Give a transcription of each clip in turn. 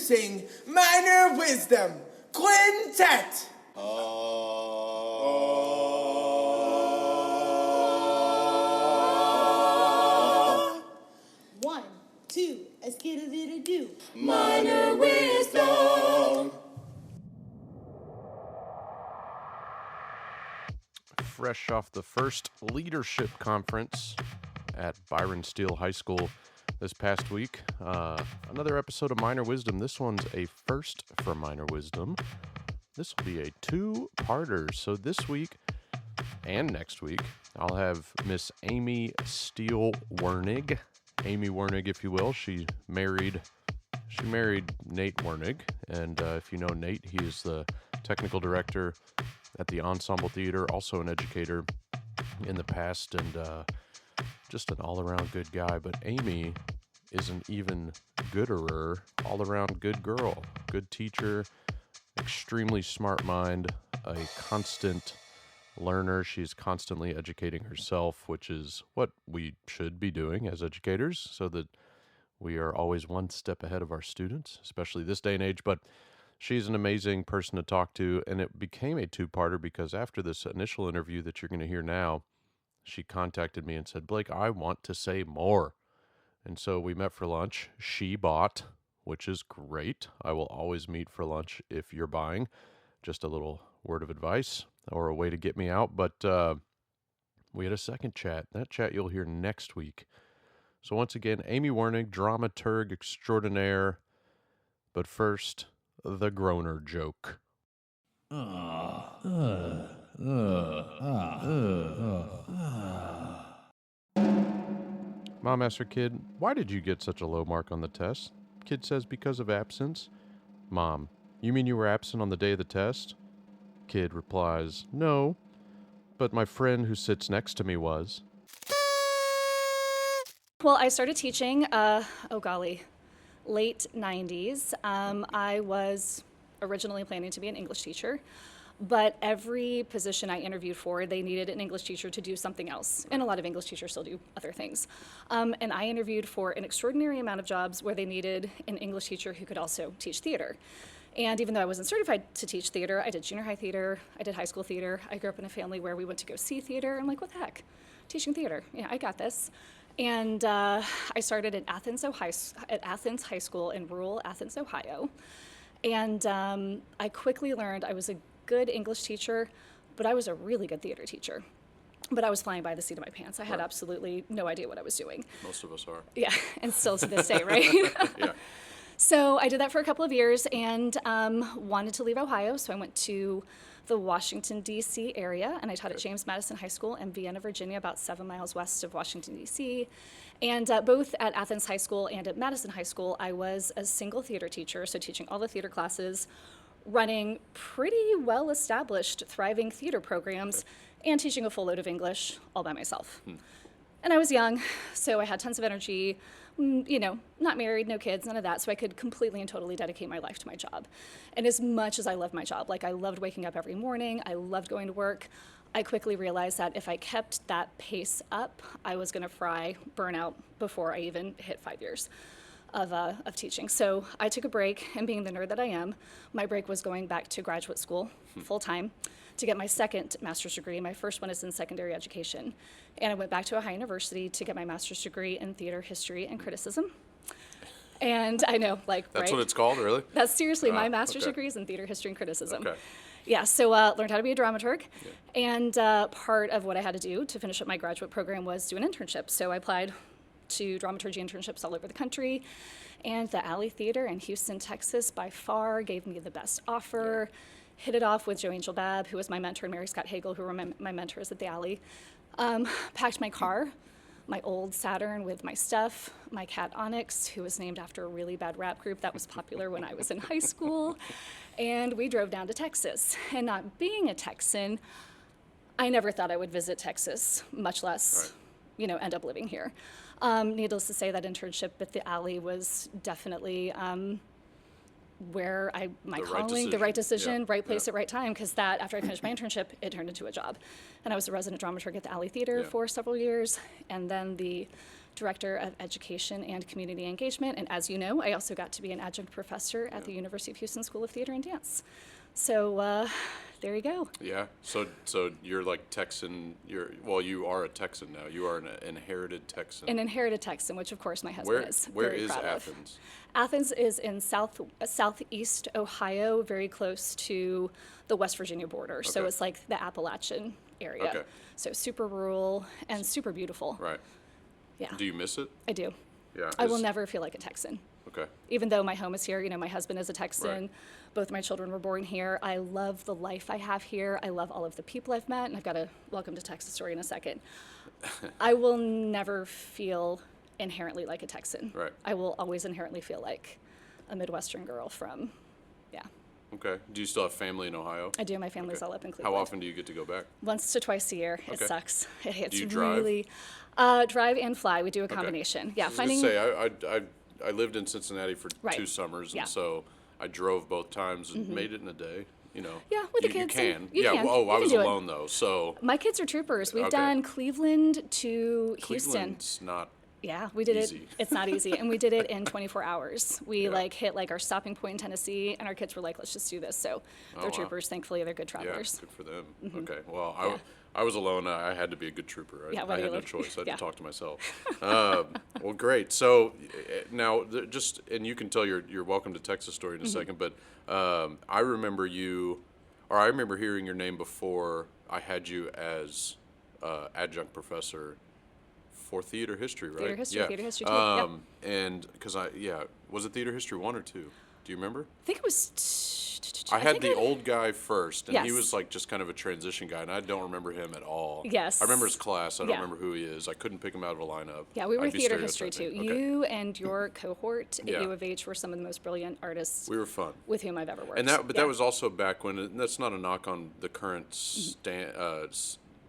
Introducing Minor Wisdom Quintet. 1, 2, a skidda-didda-doo. Minor Wisdom. Fresh off the first leadership conference at Byron Steele High School this past week. Another episode of Minor Wisdom. This one's a first for Minor Wisdom. This will be a two-parter. So this week and next week, I'll have Miss Amy Steele Wernig. Amy Wernig, if you will. She married Nate Wernig. And if you know Nate, he is the technical director at the Ensemble Theater, also an educator in the past, and just an all-around good guy. But Amy is an even gooderer, all-around good girl, good teacher, extremely smart mind, a constant learner. She's constantly educating herself, which is what we should be doing as educators, so that we are always one step ahead of our students, especially this day and age. But she's an amazing person to talk to, and it became a two-parter because after this initial interview that you're going to hear now, she contacted me and said, Blake, I want to say more. And so we met for lunch. She bought, which is great. I will always meet for lunch if you're buying. Just a little word of advice or a way to get me out. But we had a second chat. That chat you'll hear next week. So once again, Amy Wernig, dramaturg extraordinaire. But first, the groaner joke. Mom asks her kid, why did you get such a low mark on the test? Kid says, because of absence. Mom, you mean you were absent on the day of the test? Kid replies, no, but my friend who sits next to me was. Well, I started teaching, late 90s. I was originally planning to be an English teacher, but every position I interviewed for, they needed an English teacher to do something else. And a lot of English teachers still do other things. And I interviewed for an extraordinary amount of jobs where they needed an English teacher who could also teach theater. And even though I wasn't certified to teach theater, I did junior high theater, I did high school theater. I grew up in a family where we went to go see theater. I'm like, what the heck? Teaching theater, yeah, I got this. And I started at Athens High School in rural Athens, Ohio. And I quickly learned I was a good English teacher, but I was a really good theater teacher. But I was flying by the seat of my pants. I had absolutely no idea what I was doing. Most of us are. Yeah, and still to this day, right? Yeah. So I did that for a couple of years and wanted to leave Ohio, so I went to the Washington, D.C. area, and I taught at James Madison High School in Vienna, Virginia, about 7 miles west of Washington, D.C. And both at Athens High School and at Madison High School, I was a single theater teacher, so teaching all the theater classes, running pretty well-established, thriving theater programs, and teaching a full load of English all by myself. And I was young, so I had tons of energy, not married, no kids, none of that, so I could completely and totally dedicate my life to my job. And as much as I loved my job, like I loved waking up every morning, I loved going to work, I quickly realized that if I kept that pace up, I was gonna burn out before I even hit 5 years of teaching. So I took a break, and being the nerd that I am, my break was going back to graduate school full-time to get my second master's degree. My first one is in secondary education. And I went back to Ohio University to get my master's degree in theater history and criticism. And I know, That's right? what it's called, really? That's seriously, my master's degree is in theater history and criticism. Okay. Yeah, so learned how to be a dramaturg. Yeah. And part of what I had to do to finish up my graduate program was do an internship. So I applied to dramaturgy internships all over the country. And the Alley Theater in Houston, Texas, by far gave me the best offer. Hit it off with Joe Angel Babb, who was my mentor, and Mary Scott Hagel, who were my mentors at the Alley. Packed my car, my old Saturn with my stuff, my cat Onyx, who was named after a really bad rap group that was popular when I was in high school, and we drove down to Texas. And not being a Texan, I never thought I would visit Texas, much less, end up living here. Needless to say, that internship at the Alley was definitely where the right decision, right place at right time, because that, after I finished my internship, it turned into a job. And I was a resident dramaturg at the Alley Theater for several years, and then the Director of Education and Community Engagement. And as you know, I also got to be an adjunct professor at the University of Houston School of Theater and Dance. So there you go. Yeah. So you're like Texan. You are a Texan now. You are an inherited Texan. An inherited Texan, which of course my husband is. Where very is proud of. Athens? Athens is in southeast Ohio, very close to the West Virginia border. So Okay. it's like the Appalachian area. Okay. So super rural and super beautiful. Right. Yeah. Do you miss it? I do. Yeah. I will never feel like a Texan. Okay. Even though my home is here, my husband is a Texan. Right. Both my children were born here. I love the life I have here. I love all of the people I've met, and I've got a welcome to Texas story in a second. I will never feel inherently like a Texan. Right. I will always inherently feel like a Midwestern girl from, yeah. Okay. Do you still have family in Ohio? I do. My family's Okay. all up in Cleveland. How often do you get to go back? Once to twice a year. It Okay. sucks. It's you drive? really drive and fly. We do a combination. Yeah, I was gonna say I lived in Cincinnati for Right. 2 summers, Yeah. and so I drove both times and made it in a day. Yeah, with the you kids can. and- you yeah. can. Oh, You I can was do it. alone though, so My kids are troopers. We've Okay. done Cleveland to Houston. Cleveland's not. Yeah, we did Easy. it. It's not easy, and we did it in 24 hours. We Yeah. hit our stopping point in Tennessee, and our kids were like, "Let's just do this." So they're wow. troopers. Thankfully, they're good Yeah, travelers. good for them. Okay. Well, I was alone. I had to be a good trooper. Yeah, I what do had you no look- choice. I had yeah. to talk to myself. Well, great. So now, and you can tell your welcome to Texas story in a second, but I remember I remember hearing your name before I had you as adjunct professor for theater history, right? Theater history, Yeah. theater history too, yep. And because was it theater history 1 or 2? Do you remember? I think it was. I had think the old guy first, and he Yes. was like just kind of a transition guy, and I don't remember him at all. Yes. I remember his class. I don't Yeah. remember who he is. I couldn't pick him out of a lineup. Yeah, we were I'd be theater history too. stereotyping. Okay. You and your cohort at Yeah. U of H were some of the most brilliant artists We were fun. with whom I've ever worked. And that Yeah. was also back when, and that's not a knock on the current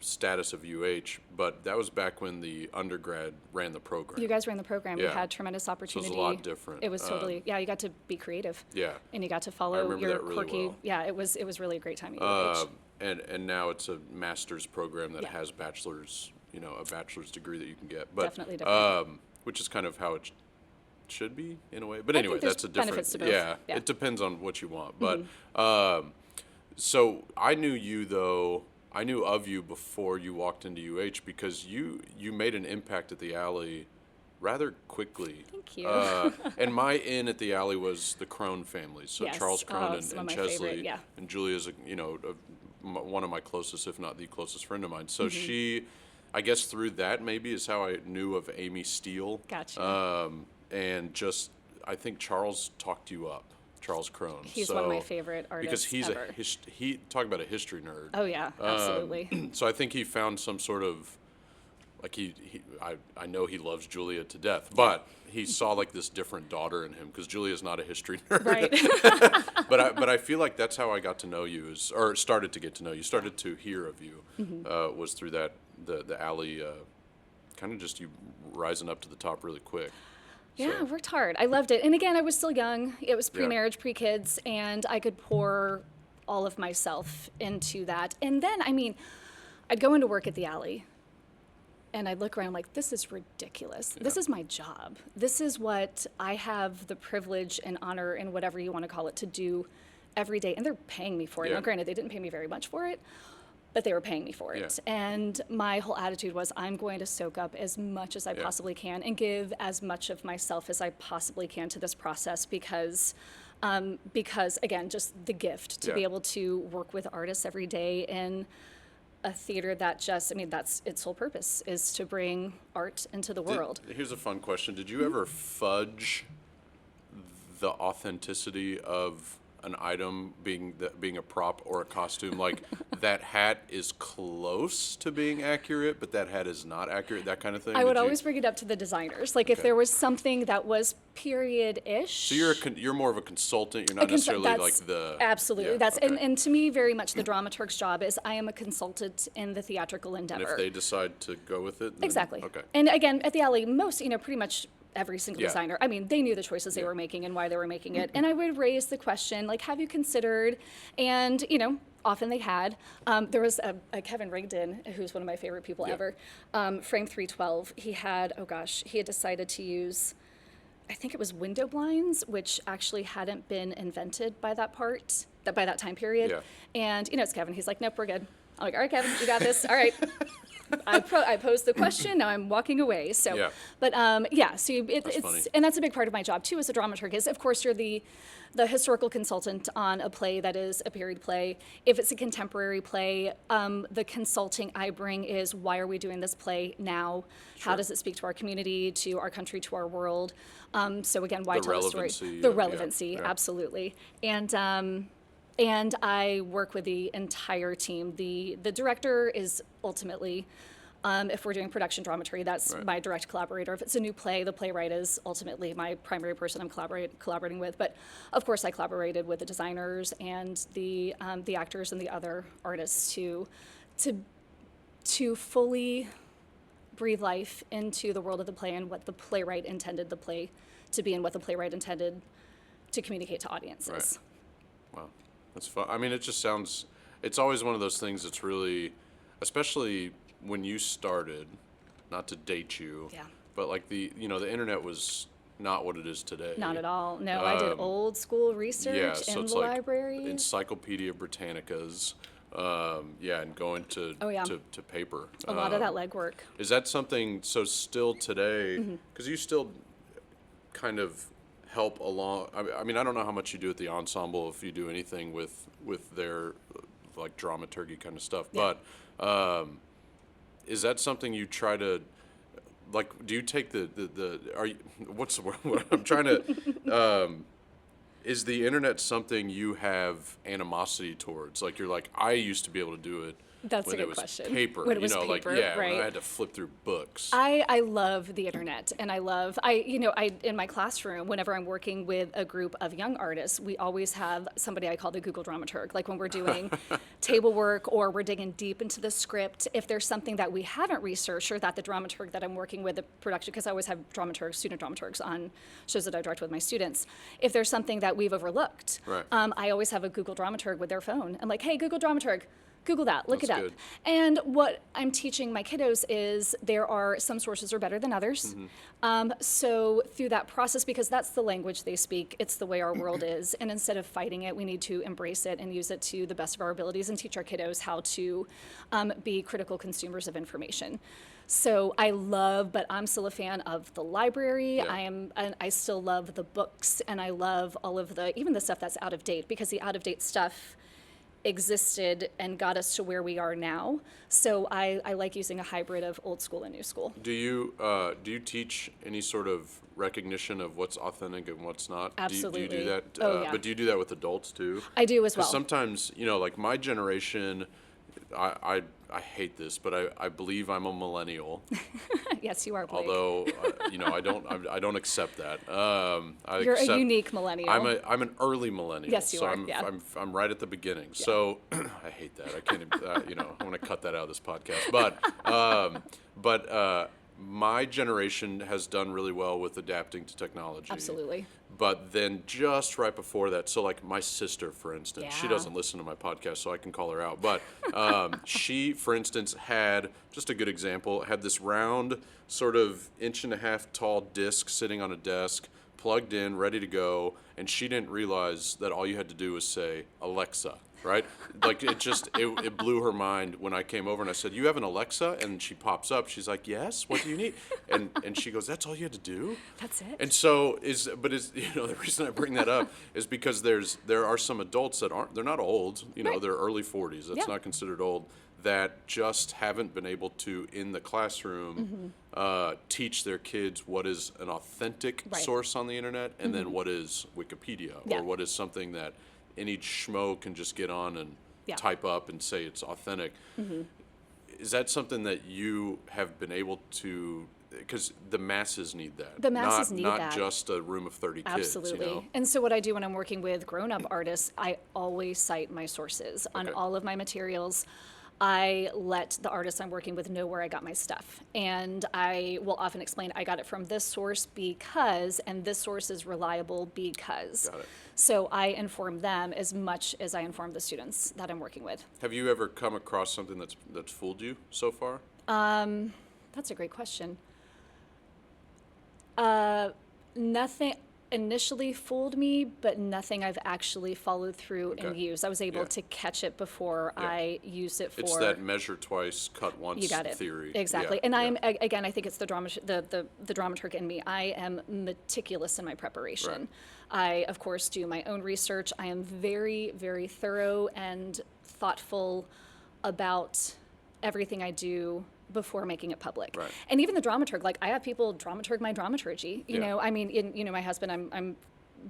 status of UH, but that was back when the undergrad ran the program. You guys ran the program. Yeah. We had tremendous So opportunity. it was a lot different. It was totally, yeah, you got to be creative. Yeah. And you got to follow remember your that really quirky, well. yeah, it was really a great time at UH. And now it's a master's program that Yeah. has bachelor's, a bachelor's degree that you can get. But, Definitely. which is kind of how it should be in a way. But I anyway, think there's that's a different. benefits to both. Yeah, Yeah. it depends on what you want. But so I knew you though. I knew of you before you walked into UH because you made an impact at the Alley rather quickly. Thank you. And my in at the Alley was the Crone family. So Yes. Charles Crone Some and of my Chesley. favorite, yeah. And Julia's, one of my closest, if not the closest friend of mine. So she, I guess through that maybe is how I knew of Amy Steele. Gotcha. And just, I think Charles talked you up, Charles Crone. He's one of my favorite artists Because he's ever. he talk about a history nerd. Oh yeah, absolutely. So I think he found some sort of, like I know he loves Julia to death, but he saw like this different daughter in him because Julia's not a history nerd. Right. But I feel like that's how I got to know you, or started to get to know you, started to hear of you, was through that the Alley, kind of just you rising up to the top really quick. Yeah, I So, worked hard. I loved it. And again, I was still young. It was pre-marriage, pre-kids, and I could pour all of myself into that. And then, I'd go into work at the Alley, and I'd look around like, this is ridiculous. This is my job. This is what I have the privilege and honor and whatever you want to call it to do every day. And they're paying me for it. Yeah. Now, granted, they didn't pay me very much for it, but they were paying me for it. Yeah. And my whole attitude was, I'm going to soak up as much as I Yeah. possibly can and give as much of myself as I possibly can to this process because again, just the gift to be Yeah. able to work with artists every day in a theater that that's its sole purpose is to bring art into the world. Here's a fun question: did you ever fudge the authenticity of an item being a prop or a costume? Like that hat is close to being accurate, but that hat is not accurate. That kind of thing. I would Did you- always bring it up to the designers. Like if Okay. there was something that was period-ish. So you're more of a consultant. You're not necessarily like that's the. absolutely Yeah, that's okay. and to me very much the dramaturg's job is I am a consultant in the theatrical And endeavor. if they decide to go with it. Then, Exactly. Okay. And again, at the Alley, most, pretty much every single Yeah. designer. I mean, they knew the choices they were making and why they were making it. And I would raise the question, like, have you considered? And, often they had. There was a Kevin Rigdon, who's one of my favorite people ever, Frame 312. He had decided to use, I think it was window blinds, which actually hadn't been invented by that time period. Yeah. And, it's Kevin. He's like, nope, we're good. I'm like, all right, Kevin, you got this. All right. I posed the question. Now I'm walking away. So, Yeah. but so it's funny. and that's a big part of my job too as a dramaturg. Is of course you're the historical consultant on a play that is a period play. If it's a contemporary play, the consulting I bring is why are we doing this play now? How does it speak to our community, to our country, to our world? So again, why The tell a story? relevancy, The yeah, relevancy, yeah. absolutely. And I work with the entire team. The director is ultimately, if we're doing production dramaturgy, that's Right. my direct collaborator. If it's a new play, the playwright is ultimately my primary person I'm collaborating with. But of course, I collaborated with the designers and the actors and the other artists to fully breathe life into the world of the play and what the playwright intended the play to be and what the playwright intended to communicate to audiences. Right. Wow, that's fun. I mean, it just sounds. It's always one of those things that's really, especially when you started. Not to date you. Yeah. But like the internet was not what it is today. Not at all. No, I did old school research Yeah, so in it's the like libraries. Encyclopedia Britannicas. And going to Oh, yeah. to paper. A lot of that legwork. Is that something, so still today, because you still kind of help along, I mean, I don't know how much you do at the ensemble, if you do anything with their, like, dramaturgy kind of stuff, Yeah. but is that something you try to, like, do you take what's the word, what I'm trying to, is the internet something you have animosity towards? Like, you're like, I used to be able to do it That's when a good it was question. paper. When it was like, paper, when right. I had to flip through books. I love the internet, and I in my classroom, whenever I'm working with a group of young artists, we always have somebody I call the Google dramaturg. Like when we're doing table work or we're digging deep into the script, if there's something that we haven't researched or that the dramaturg that I'm working with, the production, because I always have student dramaturgs on shows that I direct with my students, if there's something that we've overlooked, Right. I always have a Google dramaturg with their phone. I'm like, hey, Google dramaturg, Google that, look That's it up. good. And what I'm teaching my kiddos is there are some sources are better than others. So through that process, because that's the language they speak, it's the way our world is. And instead of fighting it, we need to embrace it and use it to the best of our abilities and teach our kiddos how to be critical consumers of information. So but I'm still a fan of the library. Yeah. I still love the books, and I love all of even the stuff that's out of date, because the out of date stuff existed and got us to where we are now. So I like using a hybrid of old school and new school. Do you teach any sort of recognition of what's authentic and what's not? Absolutely. Do you do that? Oh, yeah. But do you do that with adults too? I do as 'Cause well. sometimes, like my generation, I hate this, but I believe I'm a millennial. Yes, you are, Blake. Although, I don't accept that. You're a unique millennial. I'm an early millennial. Yes, you so are, I'm, yeah. I'm right at the beginning. So I hate that. I can't. I want to cut that out of this podcast. But my generation has done really well with adapting to technology. Absolutely. But then just right before that, so like my sister, for instance, she Yeah. doesn't listen to my podcast, so I can call her out. But she, for instance, had, just a good example, had this round, sort of 1.5-inch tall disc sitting on a desk, plugged in, ready to go, and she didn't realize that all you had to do was say, Alexa, right? Like it blew her mind when I came over and I said, you have an Alexa? And she pops up, she's like, yes, what do you need? And she goes, that's all you had to do? That's it. And so the reason I bring that up is because there are some adults that they're not old, Right. they're early 40s. That's Yeah. not considered old, that just haven't been able to, in the classroom, teach their kids what is an authentic Right. source on the internet and then what is Wikipedia Yeah. or what is something that any schmo can just get on and Yeah. type up and say it's authentic. Is that something that you have been able to, because the masses need that. The masses need not that. just a room of 30 kids. Absolutely. And so what I do when I'm working with grown-up artists, I always cite my sources on Okay. all of my materials. I let the artists I'm working with know where I got my stuff. And I will often explain, I got it from this source because, and this source is reliable because. Got it. So I inform them as much as I inform the students that I'm working with. Have you ever come across something that's fooled you so far? That's a great question. Nothing initially fooled me, but nothing I've actually followed through and Okay. used. I was able Yeah. to catch it before Yeah. I used it for. It's that measure twice, cut once You got it. theory. Exactly. Yeah, And yeah. I'm again, I think it's the dramaturg in me. I am meticulous in my preparation. I, of course, do my own research. I am very, very thorough and thoughtful about everything I do before making it public. Right. And even the dramaturg, like I have people dramaturg my dramaturgy. You Yeah. know, I mean, my husband, I'm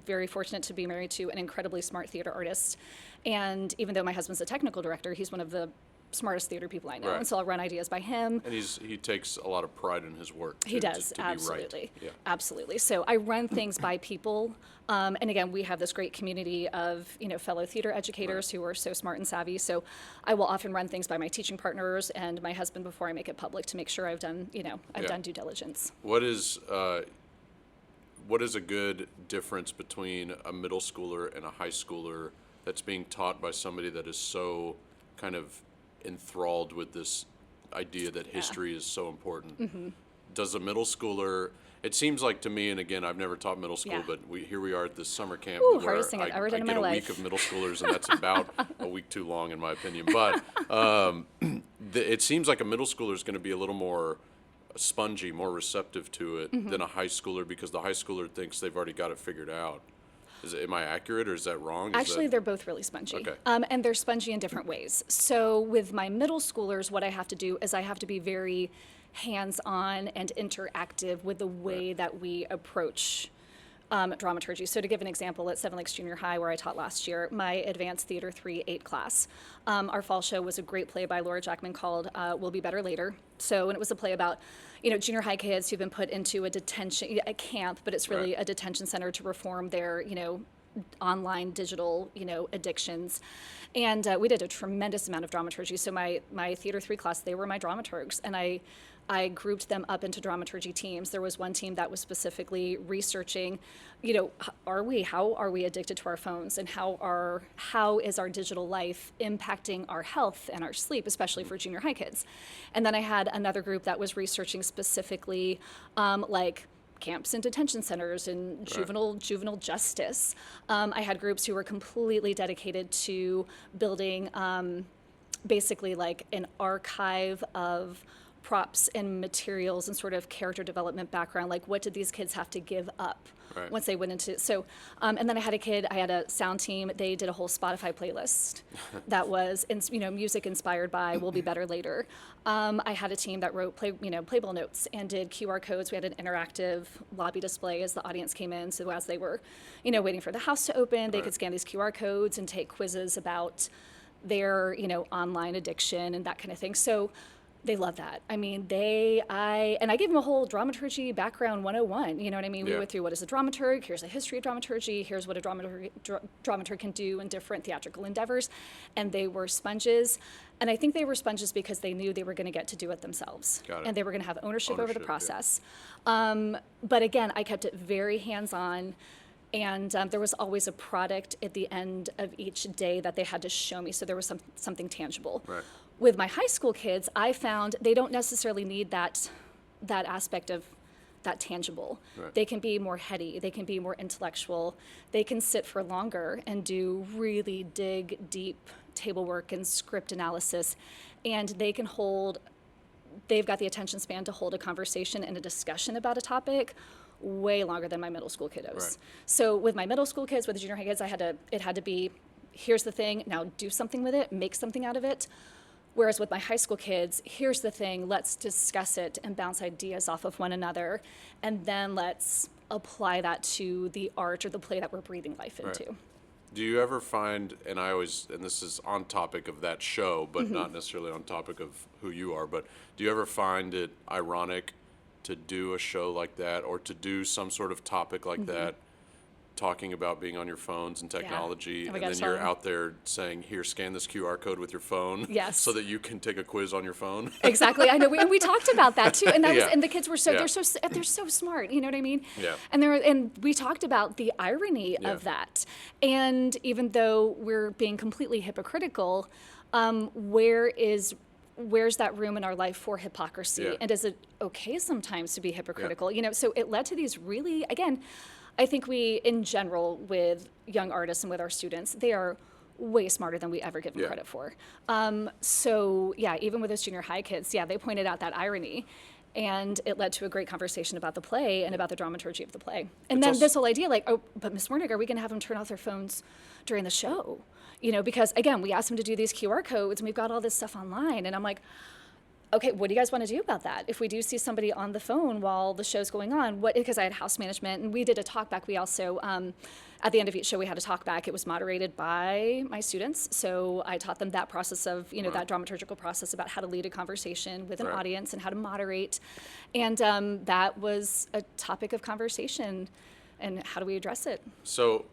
very fortunate to be married to an incredibly smart theater artist. And even though my husband's a technical director, he's one of the smartest theater people I know. Right. And so I'll run ideas by him. And he takes a lot of pride in his work. He to does, be absolutely. right. Yeah. Absolutely. So I run things by people. And again, we have this great community of, fellow theater educators who are so smart and savvy. So I will often run things by my teaching partners and my husband before I make it public to make sure I've done, I've Yeah. done due diligence. What is a good difference between a middle schooler and a high schooler that's being taught by somebody that is so kind of enthralled with this idea that history is so important? Mm-hmm. Does a middle schooler? It seems like to me, and again, I've never taught middle school, Yeah. but here we are at this summer camp Ooh, where hardest thing I've ever done in get my a life. week of middle schoolers, and that's about a week too long in my opinion. But it seems like a middle schooler is going to be a little more spongy, more receptive to it Mm-hmm. than a high schooler, because the high schooler thinks they've already got it figured out. Am I accurate, or is that wrong? Actually, they're both really spongy. Okay. And they're spongy in different ways. So with my middle schoolers, what I have to do is I have to be very hands-on and interactive with the way that we approach dramaturgy. So to give an example, at Seven Lakes Junior High, where I taught last year, my Advanced Theater 3-8 class, our fall show was a great play by Laura Jackman called We'll Be Better Later. And it was a play about, junior high kids who've been put into a camp, but it's really Right. a detention center to reform their, online digital, addictions. And we did a tremendous amount of dramaturgy. So my Theater 3 class, they were my dramaturgs. And I grouped them up into dramaturgy teams. There was one team that was specifically researching, how are we addicted to our phones, and how is our digital life impacting our health and our sleep, especially for junior high kids. And then I had another group that was researching specifically like camps and detention centers and juvenile justice. I had groups who were completely dedicated to building basically like an archive of props and materials and sort of character development background, like what did these kids have to give up Right. once they went into, and then I had a sound team, they did a whole Spotify playlist that was, music inspired by We'll Be Better Later. I had a team that wrote playbill notes and did QR codes. We had an interactive lobby display as the audience came in, so as they were, waiting for the house to open, they Right. could scan these QR codes and take quizzes about their, online addiction and that kind of thing. So they love that. I mean, I gave them a whole dramaturgy background 101. You know what I mean? We Yeah. went through what is a dramaturg, here's the history of dramaturgy, here's what a dramaturg can do in different theatrical endeavors. And they were sponges. And I think they were sponges because they knew they were going to get to do it themselves. Got it. And they were going to have ownership over the Ownership, yeah. process. But again, I kept it very hands-on. And there was always a product at the end of each day that they had to show me, so there was something tangible. Right. With my high school kids, I found they don't necessarily need that aspect of that tangible. Right. They can be more heady, they can be more intellectual, they can sit for longer and do really dig deep table work and script analysis, and they've got the attention span to hold a conversation and a discussion about a topic way longer than my middle school kiddos. Right. So with my middle school kids, with the junior high kids, it had to be, here's the thing, now do something with it, make something out of it. Whereas with my high school kids, here's the thing, let's discuss it and bounce ideas off of one another, and then let's apply that to the art or the play that we're breathing life into. Right. Do you ever find, and this is on topic of that show, but not necessarily on topic of who you are, but do you ever find it ironic to do a show like that, or to do some sort of topic like that talking about being on your phones and technology, Oh my and gosh, then you're tell 'em. out there saying, here, scan this QR code with your phone Yes. so that you can take a quiz on your phone. Exactly. I know. And we talked about that too. And that was, Yeah. and the kids were so, Yeah. they're so smart. You know what I mean? Yeah. And we talked about the irony Yeah. of that. And even though we're being completely hypocritical, where's that room in our life for hypocrisy? Yeah. And is it okay sometimes to be hypocritical? You know, so it led to these really, again, I think we, in general, with young artists and with our students, they are way smarter than we ever give them Yeah. credit for. So yeah, even with those junior high kids, yeah, they pointed out that irony. And it led to a great conversation about the play and about the dramaturgy of the play. And It's then also- this whole idea, like, oh, but Miss Wernig, are we going to have them turn off their phones during the show? You know, because again, we asked them to do these QR codes and we've got all this stuff online. And I'm like, okay, what do you guys want to do about that? If we do see somebody on the phone while the show's going on, because I had house management and we did a talk back. We also, at the end of each show, we had a talk back. It was moderated by my students. So I taught them that process of, you know, that dramaturgical process about how to lead a conversation with an Right. audience and how to moderate. And that was a topic of conversation. And how do we address it? So,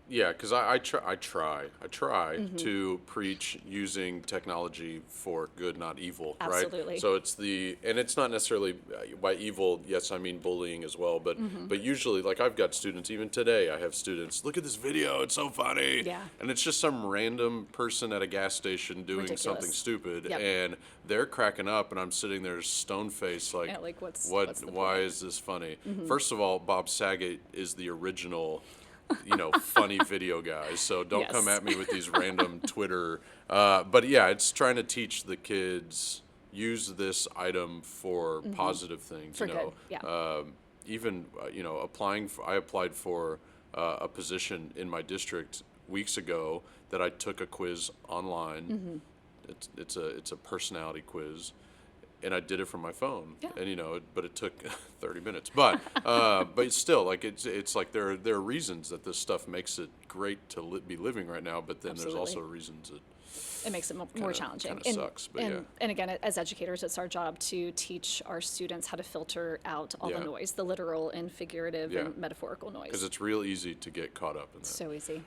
yeah, because I try Mm-hmm. to preach using technology for good, not evil, Absolutely. right? So and it's not necessarily by evil. Yes, I mean bullying as well, but Mm-hmm. but usually, like I've got students. Even today, I have students. Look at this video; it's so funny. Yeah. And it's just some random person at a gas station doing Ridiculous. something stupid, Yep. and they're cracking up, and I'm sitting there stone faced, like, Yeah, like, what's the why point? Mm-hmm. is this funny? First of all, Bob Saget is the original, funny video guys. So don't come Yes. at me with these random Twitter. But yeah, it's trying to teach the kids use this item for positive things. For good, yeah. Even I applied for a position in my district weeks ago that I took a quiz online. It's a personality quiz. And I did it from my phone, Yeah. and but it took 30 minutes. But still, like it's like there are reasons that this stuff makes it great to be living right now. But then there's also Absolutely. reasons that It makes it more challenging. kinda sucks, but yeah. And again, as educators, it's our job to teach our students how to filter out all Yeah. the noise, the literal and figurative Yeah. and metaphorical noise. because it's real easy to get caught up in that. So easy.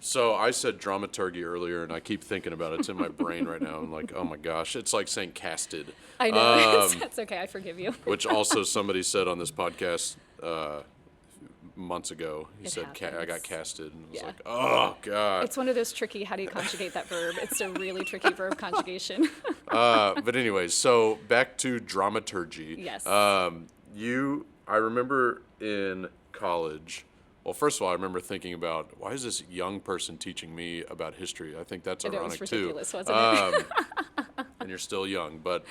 So I said dramaturgy earlier, and I keep thinking about it. It's in my brain right now. I'm like, oh my gosh, it's like saying casted. I know. It's okay. I forgive you. Which also somebody said on this podcast months ago. He It said, I got happens. casted. And I was Yeah. like, oh, God. It's one of those tricky, how do you conjugate that verb? It's a really tricky verb conjugation. But anyways, so back to dramaturgy. Yes. I remember in college, well, first of all, I remember thinking about, why is this young person teaching me about history? I think that's And it was ironic, too. ridiculous, wasn't it? And you're still young, but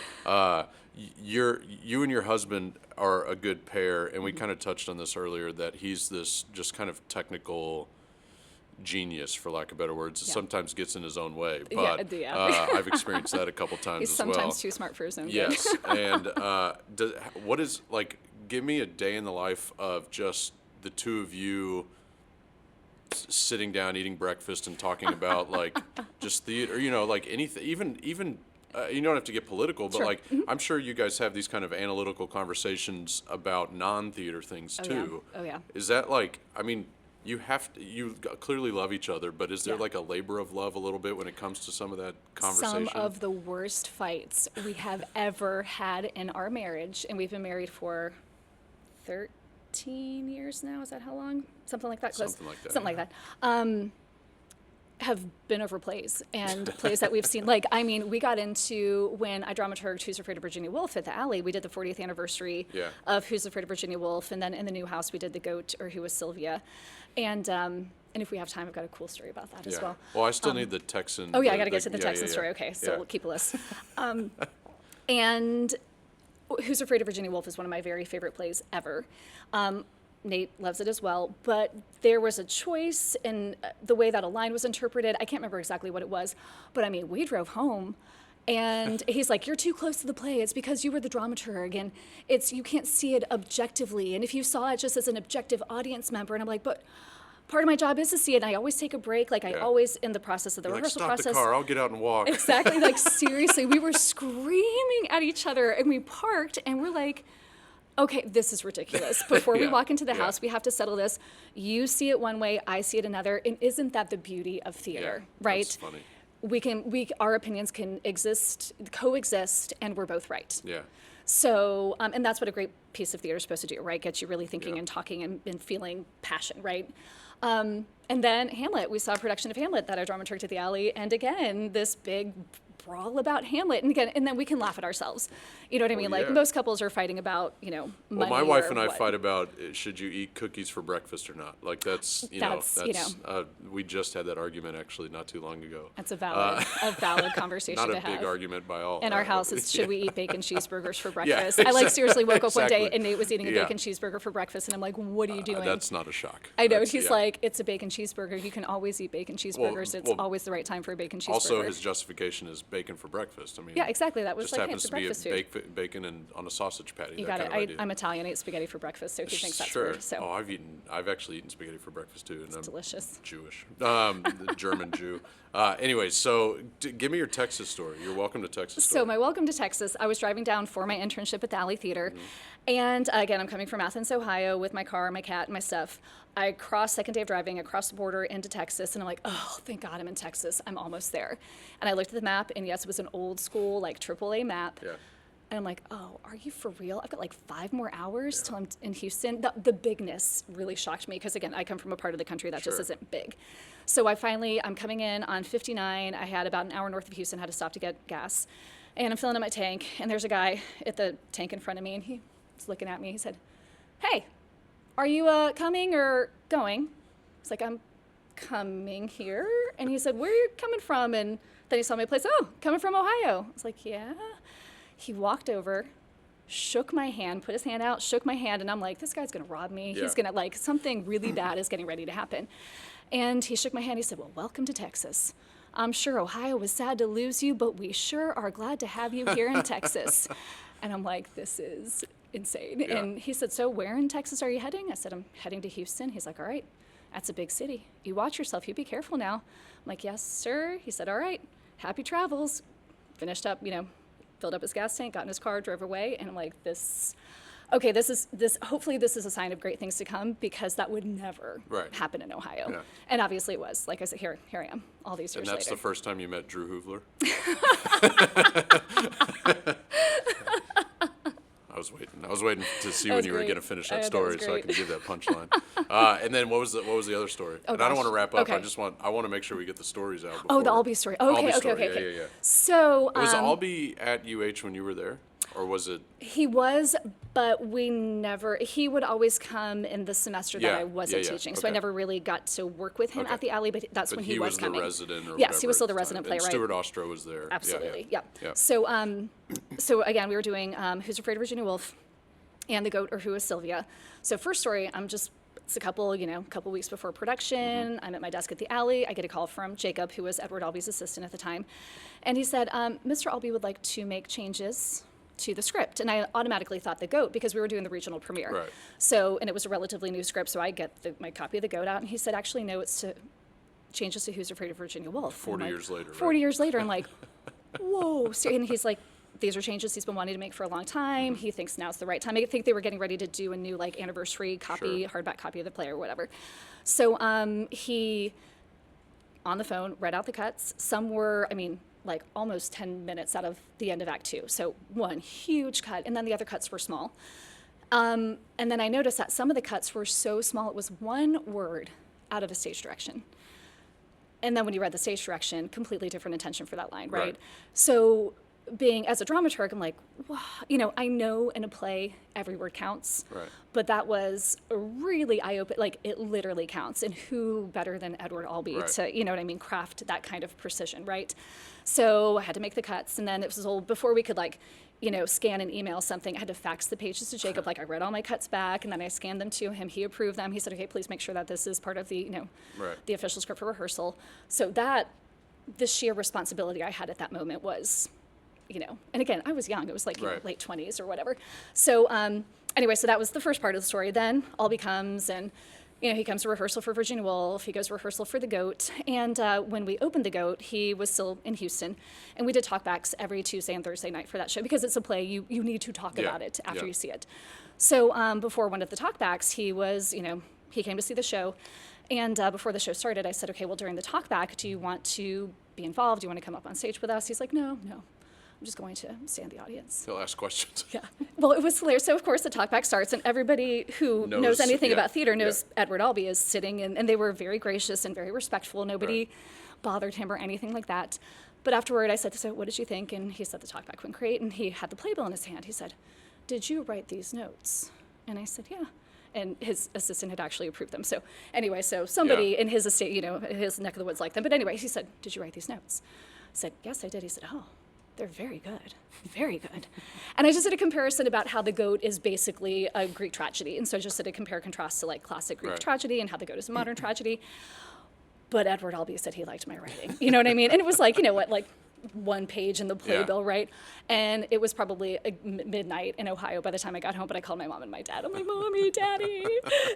you and your husband are a good pair, and we Mm-hmm. kind of touched on this earlier, that he's this just kind of technical genius, for lack of better words. Yeah. Sometimes gets in his own way, Yeah, but yeah. I've experienced that a couple times He's as sometimes well. too smart for his own good. Yes, and what is, like, give me a day in the life of just the two of you sitting down, eating breakfast, and talking about, like, just theater, like anything, even you don't have to get political, but Sure. like, I'm sure you guys have these kind of analytical conversations about non-theater things Oh, yeah. too. Oh, yeah. Is that like, I mean, you clearly love each other, but is there Yeah. like a labor of love a little bit when it comes to some of that conversation? Some of the worst fights we have ever had in our marriage, and we've been married for 13 years now. Is that how long? Something like that. Close. Something like that, Something yeah. like that. Have been over plays and plays that we've seen. Like, I mean, we got into when I dramaturged Who's Afraid of Virginia Woolf at the Alley. We did the 40th anniversary Yeah. of Who's Afraid of Virginia Woolf, and then in the new house we did the Goat, or Who Was Sylvia, and if we have time, I've got a cool story about that as Yeah. well. Well, I still need the Texan. Oh yeah, I got to get to the yeah, Texan yeah, story. yeah. Okay, so Yeah. we'll keep a list. And Who's Afraid of Virginia Woolf is one of my very favorite plays ever. Nate loves it as well, but there was a choice in the way that a line was interpreted. I can't remember exactly what it was, but I mean, we drove home, and he's like, "You're too close to the play. It's because you were the dramaturg, and you can't see it objectively. And if you saw it just as an objective audience member," and I'm like, "But part of my job is to see it. And I always take a break. Like I Yeah. always in the process of the You're like, rehearsal stop process." the car. I'll get out and walk. Exactly. Like seriously, we were screaming at each other, and we parked, and we're like, okay, this is ridiculous. Before we Yeah, walk into the yeah. house, we have to settle this. You see it one way, I see it another. And isn't that the beauty of theater, right? That's funny. Our opinions can coexist, and we're both right. Yeah. So, and that's what a great piece of theater is supposed to do, right? Get you really thinking Yeah. and talking and feeling passion, right? And then Hamlet, we saw a production of Hamlet that I dramaturged at the Alley, and again, this big brawl about Hamlet, and again, and then we can laugh at ourselves. You know what I mean? Like yeah. most couples are fighting about, money. Well, my wife or and I what. fight about should you eat cookies for breakfast or not. Like that's we just had that argument actually not too long ago. That's a valid conversation Not to a have. big argument by all. In our house, it's should we eat bacon cheeseburgers for Yeah, breakfast? I like seriously woke up one day exactly. and Nate was eating a Yeah. bacon cheeseburger for breakfast, and I'm like, what are you doing? That's not a shock. I know. That's- He's yeah. like, it's a bacon cheeseburger. You can always eat bacon cheeseburgers. It's well, always the right time for a bacon cheeseburger. Also, his justification is bacon for breakfast. I mean, Yeah, exactly. That was just like, hey, happens it's to be breakfast food. bacon and on a sausage patty. You that got it. kind of idea. I'm Italian. I ate spaghetti for breakfast, so he thinks that's Sure. weird. So Oh, I've actually eaten spaghetti for breakfast too, and I'm delicious. Jewish, the German Jew. Anyway, so give me your Texas story. You're welcome to Texas. So Story. my welcome to Texas, I was driving down for my internship at the Alley Theater. Mm-hmm. And again, I'm coming from Athens, Ohio with my car, my cat, and my stuff. I crossed second day of driving across the border into Texas, and I'm like, oh, thank God I'm in Texas. I'm almost there. And I looked at the map, and yes, it was an old school, like AAA map. Yeah. And I'm like, oh, are you for real? I've got like 5 more hours till I'm in Houston. The bigness really shocked me because, again, I come from a part of the country that just Sure. isn't big. So I'm coming in on 59. I had about an hour north of Houston, had to stop to get gas. And I'm filling up my tank, and there's a guy at the tank in front of me, and he's looking at me. He said, hey, are you coming or going? I was like, I'm coming here. And he said, where are you coming from? And then he saw my place. Oh, coming from Ohio. I was like, yeah. He walked over, shook my hand, put his hand out, shook my hand, and I'm like, this guy's gonna rob me. Yeah. He's gonna, like, something really bad is getting ready to happen. And he shook my hand. He said, well, welcome to Texas. I'm sure Ohio was sad to lose you, but we sure are glad to have you here in Texas. And I'm like, this is insane. Yeah. And he said, so where in Texas are you heading? I said, I'm heading to Houston. He's like, all right, that's a big city. You watch yourself. You be careful now. I'm like, yes, sir. He said, all right, happy travels. Finished up, filled up his gas tank, got in his car, drove away. And I'm like, hopefully this is a sign of great things to come, because that would never Right. happen in Ohio. Yeah. And obviously it was. Like I said, here I am, all these years And that's later. the first time you met Drew Hoovler? I was waiting to see when was you were great. going to finish that That story was so I great. can give that punchline. And then what was the other story? Oh, and I don't gosh. want to wrap up. Okay. I want to make sure we get the stories out. Oh, the before- Albee story. Okay. Yeah. So Was Albee at UH when you were there? Or was it? he was, but he would always come in the semester that Yeah, I wasn't yeah. teaching. So I Okay. never really got to work with him Okay. at the Alley, but that's But when he was was coming. the resident or Yes, he was whatever still the at time. resident And playwright. Stuart Ostro was there. Absolutely, Yeah. yeah. So again, we were doing Who's Afraid of Virginia Woolf and The Goat or Who is Sylvia. So first story, it's a couple weeks before production. Mm-hmm. I'm at my desk at the Alley. I get a call from Jacob, who was Edward Albee's assistant at the time. And he said, Mr. Albee would like to make changes to the script. And I automatically thought The Goat, because we were doing the regional premiere. Right. So, and it was a relatively new script, so I get my copy of The Goat out, and he said, actually, no, it's to changes to Who's Afraid of Virginia Woolf. 40 I'm like, years later, 40 right? years later, I'm like, whoa. So, and he's like, these are changes he's been wanting to make for a long time. Mm-hmm. He thinks now's the right time. I think they were getting ready to do a new anniversary copy, Sure. hardback copy of the play or whatever. So he, on the phone, read out the cuts. Some were, almost 10 minutes out of the end of Act 2. So one huge cut, and then the other cuts were small. And then I noticed that some of the cuts were so small, it was one word out of a stage direction. And then when you read the stage direction, completely different intention for that line, right? Right. So as a dramaturg, I'm like, wow, I know in a play every word counts. Right. But that was a really eye-opening, it literally counts. And who better than Edward Albee Right. to, craft that kind of precision, right? So I had to make the cuts, and then it was before we could scan and email something, I had to fax the pages to Jacob. I read all my cuts back, and then I scanned them to him. He approved them. He said, okay, please make sure that this is part of the, Right. the official script for rehearsal. So the sheer responsibility I had at that moment was, and again, I was young. It was Right. late 20s or whatever. So anyway, so that was the first part of the story. Then Albee comes, and You know, he comes to rehearsal for Virginia Woolf, he goes to rehearsal for The Goat, and when we opened The Goat, he was still in Houston, and we did talkbacks every Tuesday and Thursday night for that show, because it's a play, you need to talk about it after you see it. So before one of the talkbacks, he came to see the show, and before the show started, I said, okay, well, during the talkback, do you want to be involved? Do you want to come up on stage with us? He's like, no. I'm just going to stay in the audience. He'll ask questions. Yeah. Well, it was hilarious. So, of course, the talkback starts, and everybody who knows anything about theater knows Edward Albee is sitting, and they were very gracious and very respectful. Nobody bothered him or anything like that. But afterward, I said, so what did you think? And he said the talkback went great, and he had the playbill in his hand. He said, did you write these notes? And I said, yeah. And his assistant had actually approved them. So anyway, somebody in his estate, his neck of the woods liked them. But anyway, he said, did you write these notes? I said, yes, I did. He said, oh. They're very good, very good. And I just did a comparison about how The Goat is basically a Greek tragedy. And so I just did a compare contrast to like classic Greek tragedy and how The Goat is a modern tragedy. But Edward Albee said he liked my writing. You know what I mean? And it was like, like one page in the playbill, right? And it was probably midnight in Ohio by the time I got home, but I called my mom and my dad. I'm like, Mommy, Daddy,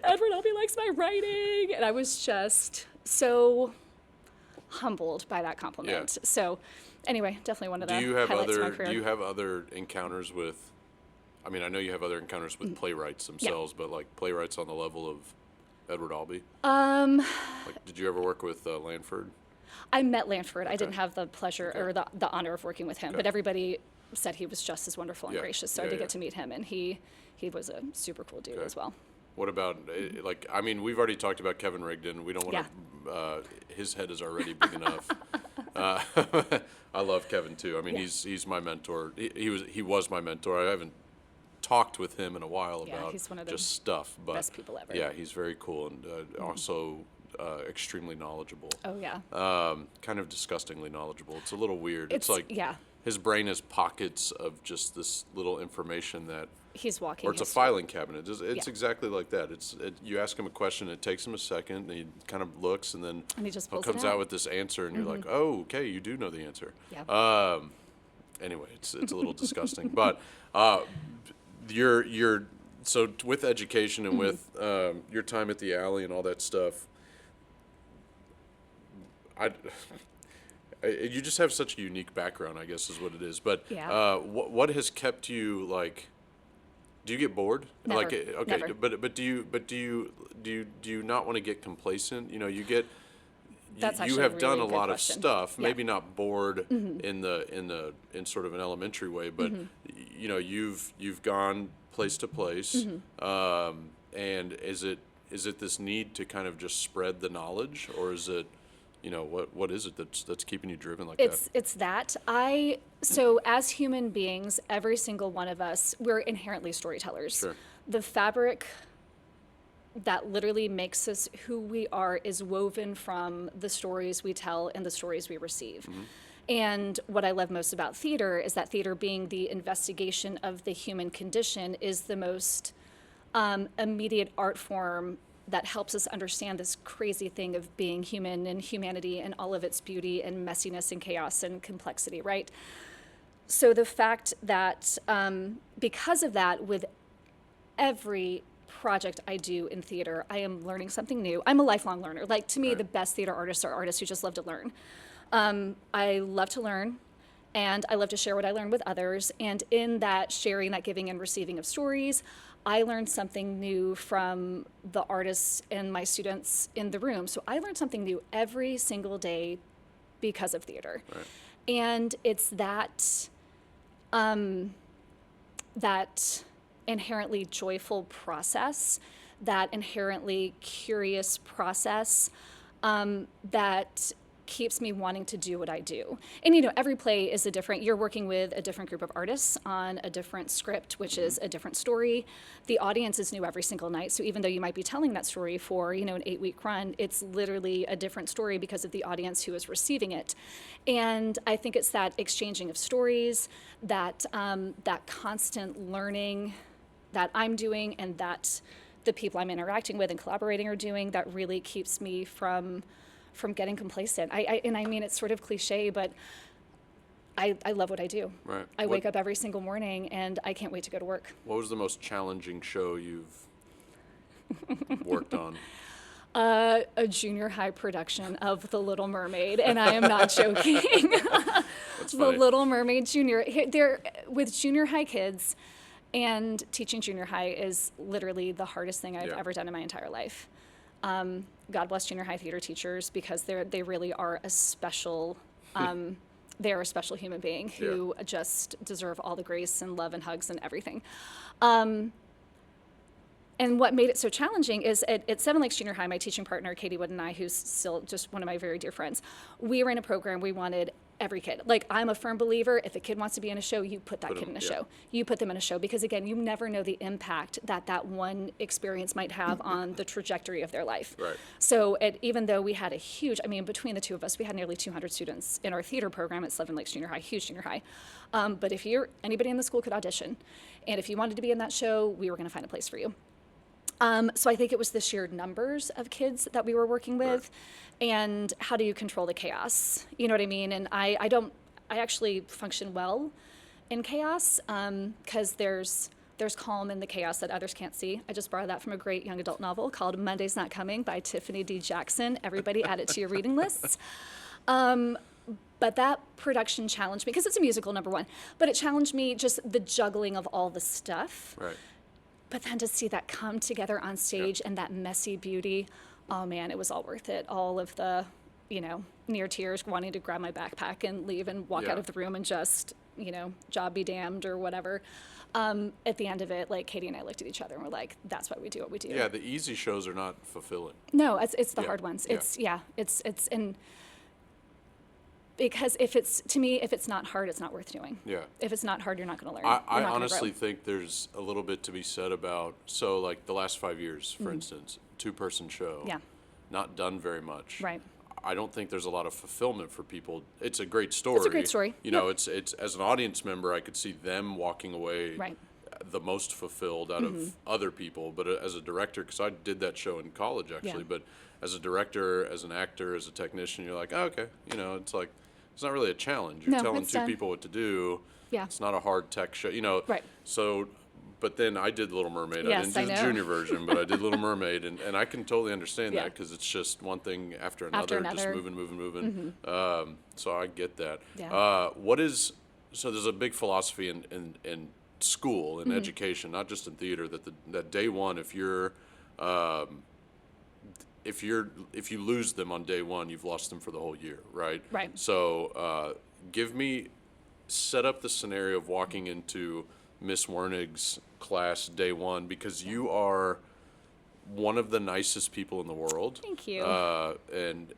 Edward Albee likes my writing. And I was just so humbled by that compliment. Yeah. So anyway, definitely one of the highlights of my career. Do you have other encounters with, I mean, I know you have other encounters with playwrights themselves, but like playwrights on the level of Edward Albee? Like, did you ever work with Lanford? I met Lanford. I didn't have the pleasure or the honor of working with him, but everybody said he was just as wonderful and gracious, so I did get to meet him, and he was a super cool dude as well. What about, like, I mean, we've already talked about Kevin Rigdon. We don't want to, his head is already big enough. I love Kevin too. I mean, he's my mentor. He was my mentor. I haven't talked with him in a while about he's one of the just stuff, but best people ever. Yeah, he's very cool and also extremely knowledgeable. Oh yeah. Kind of disgustingly knowledgeable. It's a little weird. It's like his brain is pockets of just this little information that he's walking. Or it's a filing cabinet. It's exactly like that. You ask him a question, it takes him a second, and he kind of looks, and then he just comes out with this answer, and you're like, oh, okay, you do know the answer. Yeah. Anyway, it's a little disgusting, but so with education and with your time at the Alley and all that stuff, you just have such a unique background, I guess, is what it is. But what has kept you like? Do you get bored? Never. Like, okay, Never. but do you not want to get complacent? You get. That's you have a done really a good lot question. of stuff. Yeah. Maybe not bored in sort of an elementary way, but you've gone place to place, and is it this need to kind of just spread the knowledge, or is it? What is it that's keeping you driven like that? It's that. So as human beings, every single one of us, we're inherently storytellers. Sure. The fabric that literally makes us who we are is woven from the stories we tell and the stories we receive. And what I love most about theater is that theater, being the investigation of the human condition, is the most immediate art form that helps us understand this crazy thing of being human and humanity and all of its beauty and messiness and chaos and complexity, right? So the fact that because of that, with every project I do in theater, I am learning something new. I'm a lifelong learner. Like, to me, the best theater artists are artists who just love to learn. I love to learn, and I love to share what I learn with others. And in that sharing, that giving and receiving of stories, I learned something new from the artists and my students in the room. So I learned something new every single day because of theater. Right. And it's that that inherently joyful process, that inherently curious process that keeps me wanting to do what I do. And every play is you're working with a different group of artists on a different script, which is a different story. The audience is new every single night, so even though you might be telling that story for an 8-week run, it's literally a different story because of the audience who is receiving it. And I think it's that exchanging of stories, that that constant learning that I'm doing and that the people I'm interacting with and collaborating are doing, that really keeps me from getting complacent. I mean, it's sort of cliche, but I love what I do. Right. I wake up every single morning and I can't wait to go to work. What was the most challenging show you've worked on? A junior high production of The Little Mermaid, and I am not joking. That's The funny. Little Mermaid Junior. They're with junior high kids, and teaching junior high is literally the hardest thing I've Yeah. ever done in my entire life. God bless junior high theater teachers because they really are a special. They're a special human being who just deserve all the grace and love and hugs and everything. And what made it so challenging is at Seven Lakes Junior High, my teaching partner, Katie Wood, and I, who's still just one of my very dear friends, we ran a program. We wanted every kid. Like, I'm a firm believer, if a kid wants to be in a show, you put that kid in a show. You put them in a show because, again, you never know the impact that one experience might have on the trajectory of their life. Right. So even though we had between the two of us, we had nearly 200 students in our theater program at Seven Lakes Junior High, huge junior high. But if anybody in the school could audition, and if you wanted to be in that show, we were going to find a place for you. So I think it was the sheer numbers of kids that we were working with, and how do you control the chaos? You know what I mean? And I actually function well in chaos because there's calm in the chaos that others can't see. I just borrowed that from a great young adult novel called Monday's Not Coming by Tiffany D. Jackson. Everybody add it to your reading lists. But that production challenged me because it's a musical, number one, but it challenged me just the juggling of all the stuff. Right. But then to see that come together on stage and that messy beauty, oh man, it was all worth it. All of the, near tears, wanting to grab my backpack and leave and walk out of the room and just, job be damned or whatever. At the end of it, like Katie and I looked at each other and we're like, that's why we do what we do. Yeah, the easy shows are not fulfilling. No, it's the hard ones. Because if it's not hard, it's not worth doing. Yeah. If it's not hard, you're not going to learn. I You're not gonna honestly grow. think there's a little bit to be said about, like the last 5 years, for instance, 2-person show. Yeah. Not done very much. Right. I don't think there's a lot of fulfillment for people. It's a great story. It's a great story. You know, it's as an audience member, I could see them walking away Right. the most fulfilled out of other people. But as a director, because I did that show in college actually, but as a director, as an actor, as a technician, you're like, oh, okay, it's like, it's not really a challenge. You're No, telling it's two done. people what to do. Yeah. It's not a hard tech show, Right. So, but then I did Little Mermaid. Yes, I I didn't do know. the junior version, but I did Little Mermaid, and I can totally understand Yeah. that because it's just one thing after another, After just another. moving. So I get that. Yeah. So there's a big philosophy in school, in education, not just in theater, that day one, if you lose them on day one, you've lost them for the whole year, right? Right. So set up the scenario of walking into Miss Wernig's class day one, because you are one of the nicest people in the world. Thank you. And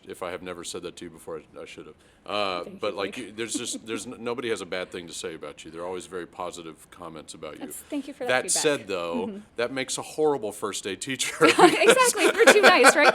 if I have never said that to you before, I should have. But like, there's nobody has a bad thing to say about you. They're always very positive comments about you. Thank you for that feedback. Said, though, that makes a horrible first day teacher. Exactly. We're too nice, right?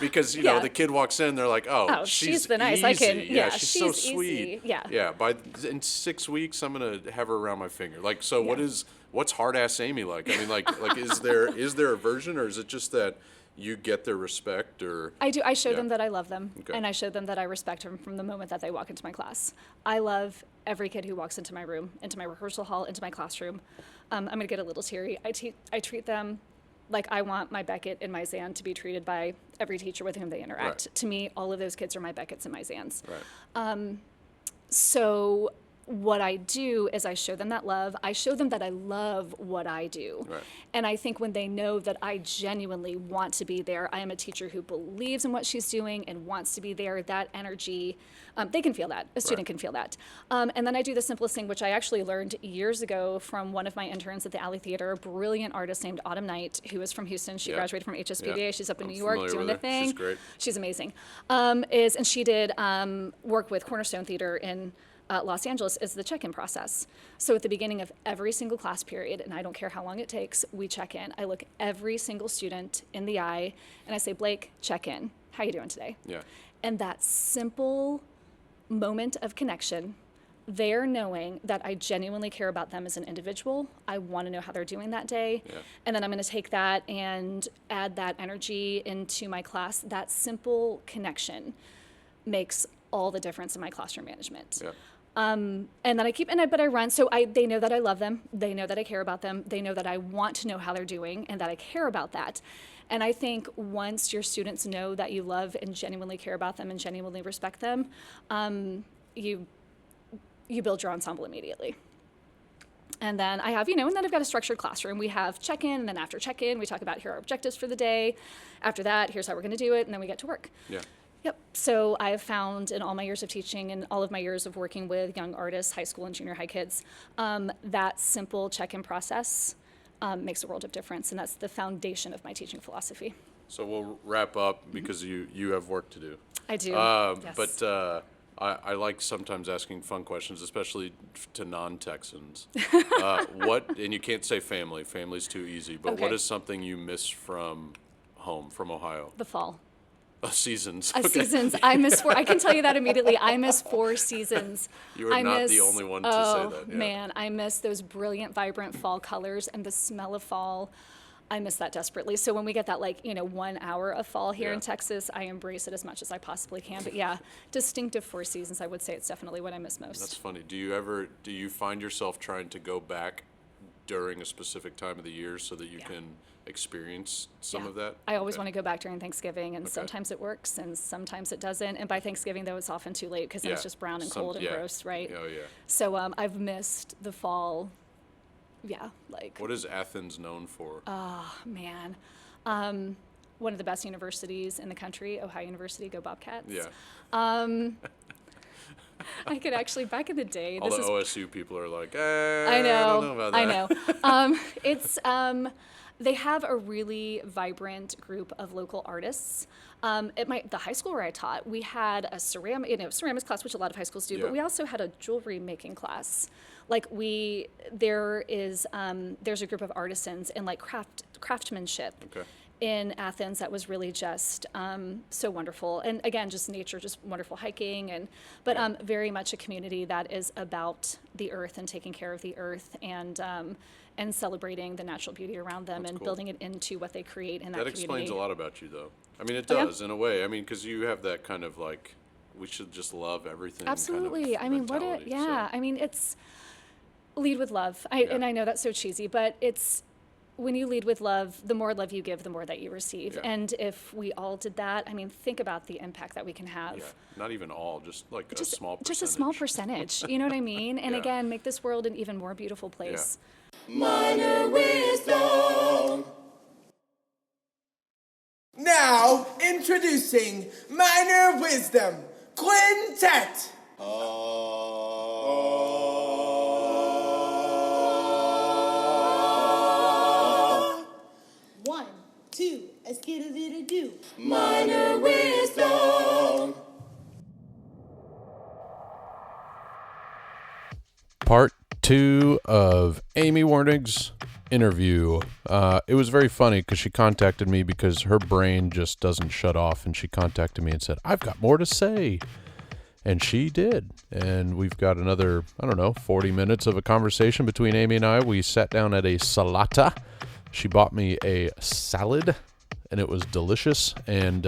Because Yeah. the kid walks in, they're like, oh, she's the nice. easy. I can. Yeah, she's so she's sweet. easy. Yeah. Yeah. In 6 weeks, I'm gonna have her around my finger. Like, so Yeah. what's hard ass Amy like? I mean, like is there a version, or is it just that you get their respect, or? I do. I show Yeah. them that I love them, Okay. and I show them that I respect them from the moment that they walk into my class. I love every kid who walks into my room, into my rehearsal hall, into my classroom. I'm going to get a little teary. I treat them like I want my Beckett and my Zan to be treated by every teacher with whom they interact. Right. To me, all of those kids are my Becketts and my Zans. Right. So what I do is I show them that love. I show them that I love what I do. Right. And I think when they know that I genuinely want to be there, I am a teacher who believes in what she's doing and wants to be there, that energy, they can feel that. A student can feel that. And then I do the simplest thing, which I actually learned years ago from one of my interns at the Alley Theater, a brilliant artist named Autumn Knight, who is from Houston. She Yeah. graduated from HSPBA. Yeah. She's up in I'm New York familiar doing with the her. thing. She's great. She's amazing. And she did work with Cornerstone Theater in Los Angeles is the check-in process. So at the beginning of every single class period, and I don't care how long it takes, we check in. I look every single student in the eye and I say, Blake, check in. How you doing today? Yeah. And that simple moment of connection, they're knowing that I genuinely care about them as an individual. I want to know how they're doing that day. Yeah. And then I'm going to take that and add that energy into my class. That simple connection makes all the difference in my classroom management. Yeah. And then I run, so they know that I love them. They know that I care about them. They know that I want to know how they're doing and that I care about that. And I think once your students know that you love and genuinely care about them and genuinely respect them, you build your ensemble immediately. And then I have, and then I've got a structured classroom. We have check-in, and then after check-in, we talk about here are our objectives for the day. After that, here's how we're going to do it, and then we get to work. Yeah. Yep. So I have found in all my years of teaching and all of my years of working with young artists, high school and junior high kids, that simple check-in process makes a world of difference, and that's the foundation of my teaching philosophy. So we'll wrap up because you have work to do. I do. Yes. But I like sometimes asking fun questions, especially to non-Texans. And you can't say family. Family's too easy. But Okay. What is something you miss from home, from Ohio? The fall. Seasons. Seasons. I miss I can tell you that immediately. I miss 4 seasons. You are not the only one to say that. Yeah. Man, I miss those brilliant, vibrant fall colors and the smell of fall. I miss that desperately. So when we get that 1 hour of fall here in Texas, I embrace it as much as I possibly can. But yeah, distinctive 4 seasons, I would say it's definitely what I miss most. That's funny. Do you find yourself trying to go back during a specific time of the year so that you can experience some of that? I always want to go back during Thanksgiving, and sometimes it works and sometimes it doesn't. And by Thanksgiving, though, it's often too late because then it's just brown and cold and gross, right? Oh, yeah. So I've missed the fall. Yeah, What is Athens known for? Man. One of the best universities in the country, Ohio University, go Bobcats. Yeah. I could actually, back in the day, All the OSU people are like, I I know, don't know about that. I know. It's they have a really vibrant group of local artists. At the high school where I taught, we had a ceramics class, which a lot of high schools do, but we also had a jewelry making class. There's a group of artisans in craftsmanship. Okay. In Athens that was really just so wonderful, and again, just nature, just wonderful hiking, but very much a community that is about the earth and taking care of the earth and celebrating the natural beauty around them. That's and cool. Building it into what they create in that community. That explains a lot about you, though. I mean, it does in a way. I mean, because you have that kind of we should just love everything. Absolutely. Kind of I mean, I mean, it's lead with love. And I know that's so cheesy, but it's. When you lead with love, the more love you give, the more that you receive. Yeah. And if we all did that, I mean, think about the impact that we can have. Yeah. Not even all, just a small percentage. Just a small percentage, you know what I mean? And again, make this world an even more beautiful place. Yeah. Minor wisdom. Now, introducing Minor Wisdom Quintet. 1, 2, a skittle-diddle-do. Minor wisdom. Part 2 of Amy Wernig's interview. It was very funny because she contacted me because her brain just doesn't shut off, and she contacted me and said, I've got more to say. And she did. And we've got another, 40 minutes of a conversation between Amy and I. We sat down at a salata. She bought me a salad, and it was delicious. And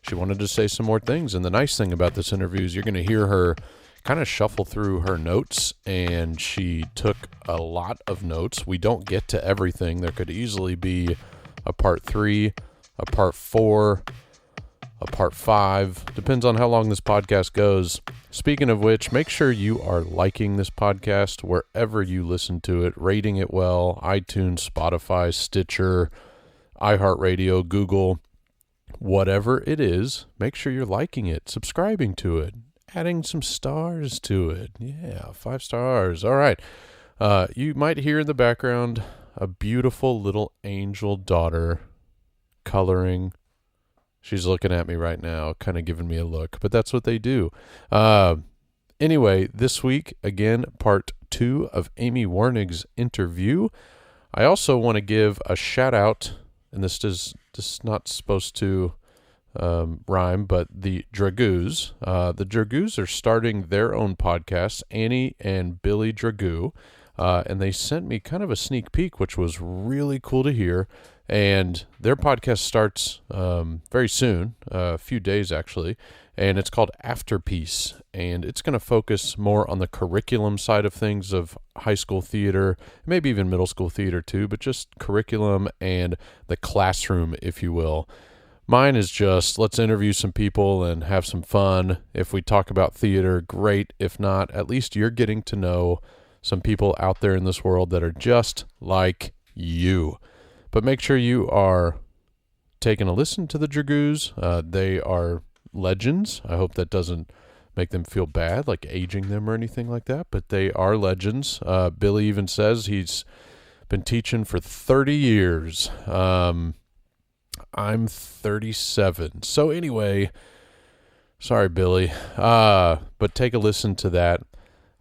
she wanted to say some more things. And the nice thing about this interview is you're going to hear her kind of shuffle through her notes, and she took a lot of notes. We don't get to everything. There could easily be a part 3, a part 4, a part 5. Depends on how long this podcast goes. Speaking of which, make sure you are liking this podcast wherever you listen to it, rating it well, iTunes, Spotify, Stitcher, iHeartRadio, Google, whatever it is. Make sure you're liking it, subscribing to it, adding some stars to it. Yeah, 5 stars. All right. You might hear in the background a beautiful little angel daughter coloring. She's looking at me right now, kind of giving me a look, but that's what they do. Anyway, this week, again, part 2 of Amy Wernig's interview. I also want to give a shout out, and this is not supposed to rhyme, but the Dragoos. The Dragoos are starting their own podcast, Annie and Billy Dragoo, and they sent me kind of a sneak peek, which was really cool to hear. And their podcast starts very soon, a few days actually, and it's called Afterpiece. And it's going to focus more on the curriculum side of things of high school theater, maybe even middle school theater too, but just curriculum and the classroom, if you will. Mine is just, let's interview some people and have some fun. If we talk about theater, great. If not, at least you're getting to know some people out there in this world that are just like you. But make sure you are taking a listen to the Dragoos. They are legends. I hope that doesn't make them feel bad, like aging them or anything like that, but they are legends. Billy even says he's been teaching for 30 years. I'm 37. So anyway, sorry, Billy. But take a listen to that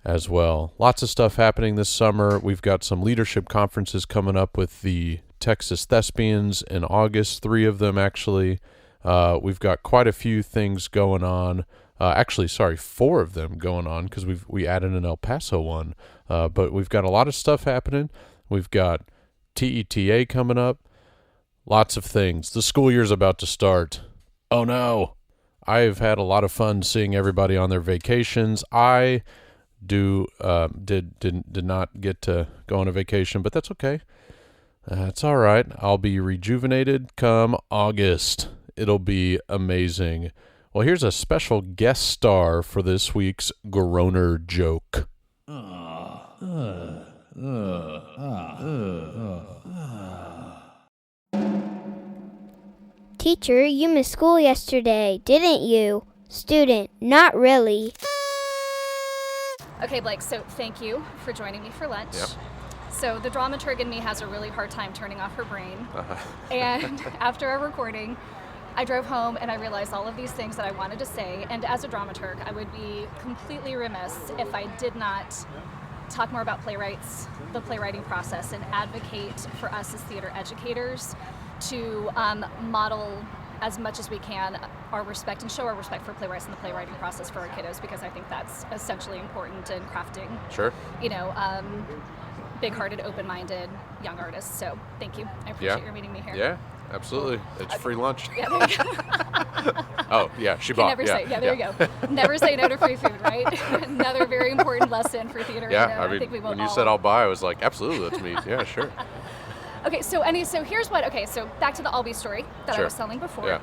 as well. Lots of stuff happening this summer. We've got some leadership conferences coming up with the Texas Thespians in August, 3 of them actually. We've got quite a few things going on. 4 of them going on because we added an El Paso one. But we've got a lot of stuff happening. We've got TETA coming up. Lots of things. The school year's about to start. Oh no. I've had a lot of fun seeing everybody on their vacations. I did not get to go on a vacation, but that's okay. It's all right. I'll be rejuvenated come August. It'll be amazing. Well, here's a special guest star for this week's Groaner joke. Teacher, you missed school yesterday, didn't you? Student, not really. Okay, Blake, so thank you for joining me for lunch. Yep. So the dramaturg in me has a really hard time turning off her brain. And after our recording, I drove home and I realized all of these things that I wanted to say. And as a dramaturg, I would be completely remiss if I did not talk more about playwrights, the playwriting process, and advocate for us as theater educators to model as much as we can our respect and show our respect for playwrights and the playwriting process for our kiddos, because I think that's essentially important in crafting, Sure. big-hearted, open-minded young artists. So thank you. I appreciate your meeting me here. Yeah, absolutely. It's free lunch. Yeah, there you go. Oh, yeah, she You bought. never say, there you go. Never say no to free food, right? Another very important lesson for theater. Yeah, I think we will when you all. said I'll buy, I was like, absolutely, let's meet. Yeah, sure. Okay, so here's what. Okay, so back to the Albee story that I was telling before. Yeah.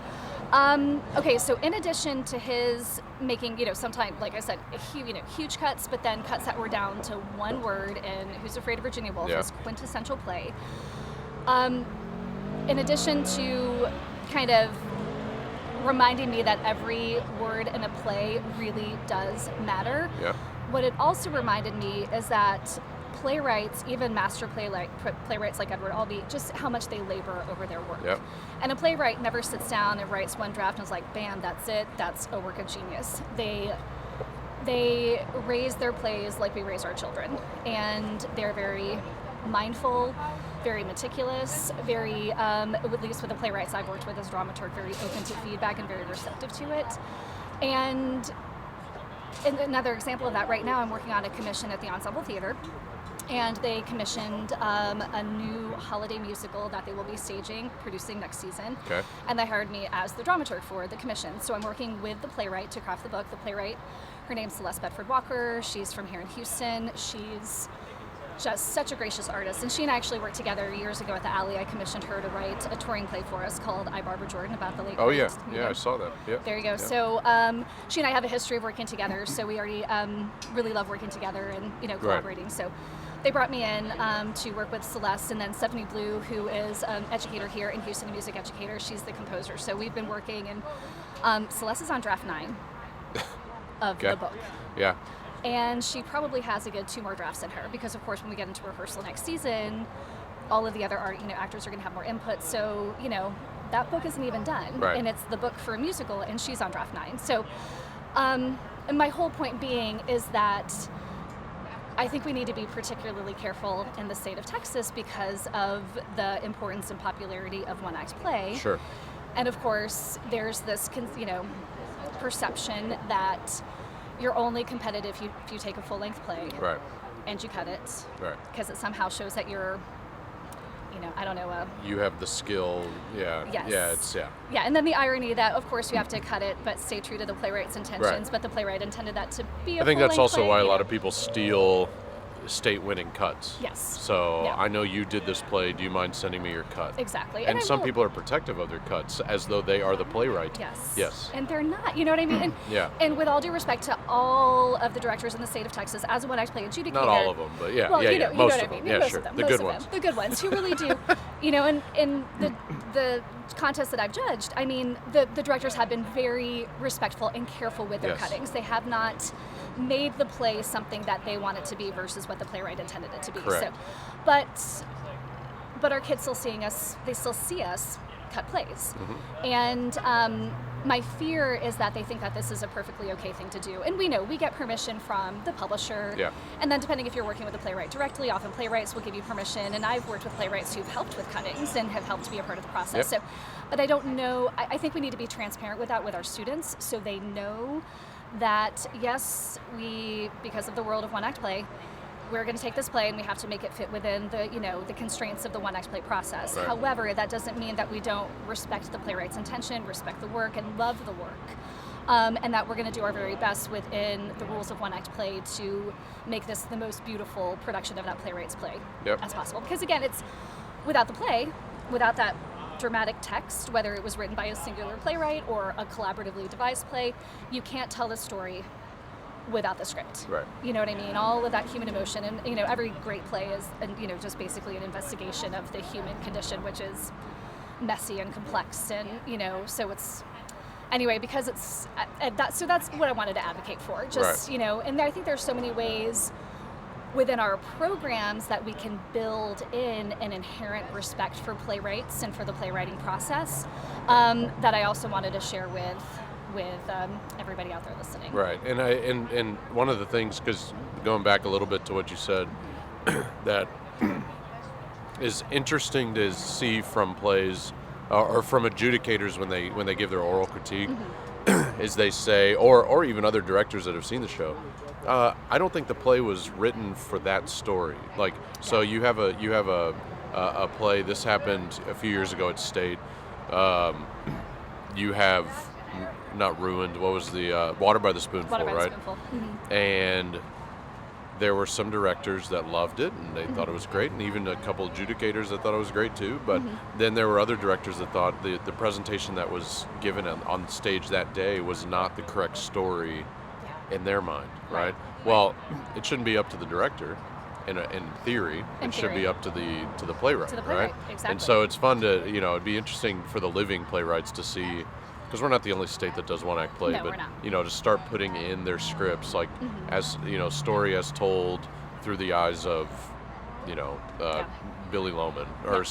Okay, so in addition to his making, sometimes, like I said, huge cuts, but then cuts that were down to one word in Who's Afraid of Virginia Woolf, his quintessential play. In addition to kind of reminding me that every word in a play really does matter, what it also reminded me is that playwrights, even master playwrights like Edward Albee, just how much they labor over their work. Yep. And a playwright never sits down and writes one draft and is like, bam, that's it, that's a work of genius. They raise their plays like we raise our children, and they're very mindful, very meticulous, very, at least with the playwrights I've worked with as dramaturg, very open to feedback and very receptive to it. And another example of that, right now I'm working on a commission at the Ensemble Theater, and they commissioned a new holiday musical that they will be producing next season. Okay. And they hired me as the dramaturg for the commission. So I'm working with the playwright to craft the book. The playwright, her name's Celeste Bedford Walker. She's from here in Houston. She's just such a gracious artist. And she and I actually worked together years ago at the Alley. I commissioned her to write a touring play for us called I, Barbara Jordan, about the late. Oh, yeah. Yeah, I saw that. Yep. There you go. Yep. So she and I have a history of working together. So we already really love working together and, collaborating. Right. So they brought me in to work with Celeste, and then Stephanie Blue, who is an educator here in Houston, a music educator. She's the composer. So we've been working, and Celeste is on draft 9 of the book. Yeah. And she probably has a good 2 more drafts in her, because of course when we get into rehearsal next season, all of the other actors are going to have more input. So that book isn't even done, right. And it's the book for a musical, and she's on draft 9. So, and my whole point being is that I think we need to be particularly careful in the state of Texas because of the importance and popularity of one-act play. Sure. And of course, there's this, perception that you're only competitive if you take a full-length play, right, and you cut it, right, because it somehow shows that you're, I don't know. You have the skill. Yeah. Yes. Yeah. Yeah, and then the irony that, of course, you have to cut it, but stay true to the playwright's intentions. Right. But the playwright intended that to be a I think that's full-length also play, why a lot of people steal state-winning cuts. Yes. So Yeah. I know you did this play. Do you mind sending me your cut? Exactly. And I some will- people are protective of their cuts as though they are the playwright. Yes. Yes. And they're not. You know what I mean? And, Yeah. And with all due respect to all of the directors in the state of Texas, as a one-act play adjudicator. Not all of them, but yeah, Well, yeah, you know, yeah. you know Most what of I mean. them. Yeah, Most sure. of them, The most good of ones. them, the good ones who really do. And the contests that I've judged, I mean, the directors have been very respectful and careful with their Yes. cuttings. They have not made the play something that they want it to be versus what the playwright intended it to be. Correct. So, but our kids still seeing us. They still see us cut plays, and my fear is that they think that this is a perfectly okay thing to do. And we know we get permission from the publisher. Yeah. And then depending if you're working with the playwright directly, often playwrights will give you permission. And I've worked with playwrights who've helped with cuttings and have helped be a part of the process. Yep. So, but I don't know. I think we need to be transparent with that with our students so they know that yes, because of the world of one-act play, we're going to take this play and we have to make it fit within the constraints of the one-act play process. Right. However, that doesn't mean that we don't respect the playwright's intention, respect the work, and love the work. And that we're going to do our very best within the rules of one-act play to make this the most beautiful production of that playwright's play as possible. Because again, it's without the play, without that dramatic text, whether it was written by a singular playwright or a collaboratively devised play, you can't tell the story without the script. Right. You know what I mean? All of that human emotion, and every great play is, just basically an investigation of the human condition, which is messy and complex, and so it's anyway because it's so that's what I wanted to advocate for. Just Right. And I think there's so many ways within our programs that we can build in an inherent respect for playwrights and for the playwriting process that I also wanted to share with everybody out there listening. Right, and one of the things, because going back a little bit to what you said, that is interesting to see from plays or from adjudicators when they give their oral critique, is they say, or even other directors that have seen the show, I don't think the play was written for that story. Like, so you have a play. This happened a few years ago at State. You have not Ruined. What was the Water by the Spoonful? Water by right? the Spoonful. Mm-hmm. And there were some directors that loved it and they thought it was great, and even a couple adjudicators that thought it was great too. But then there were other directors that thought the presentation that was given on stage that day was not the correct story in their mind, right? Well, it shouldn't be up to the director. In theory, it should be up to the playwright, right? Exactly. And so it's fun to, it'd be interesting for the living playwrights to see, because we're not the only state that does one act play, No, but we're not. To start putting in their scripts, like as story as told through the eyes of Billy Loman, or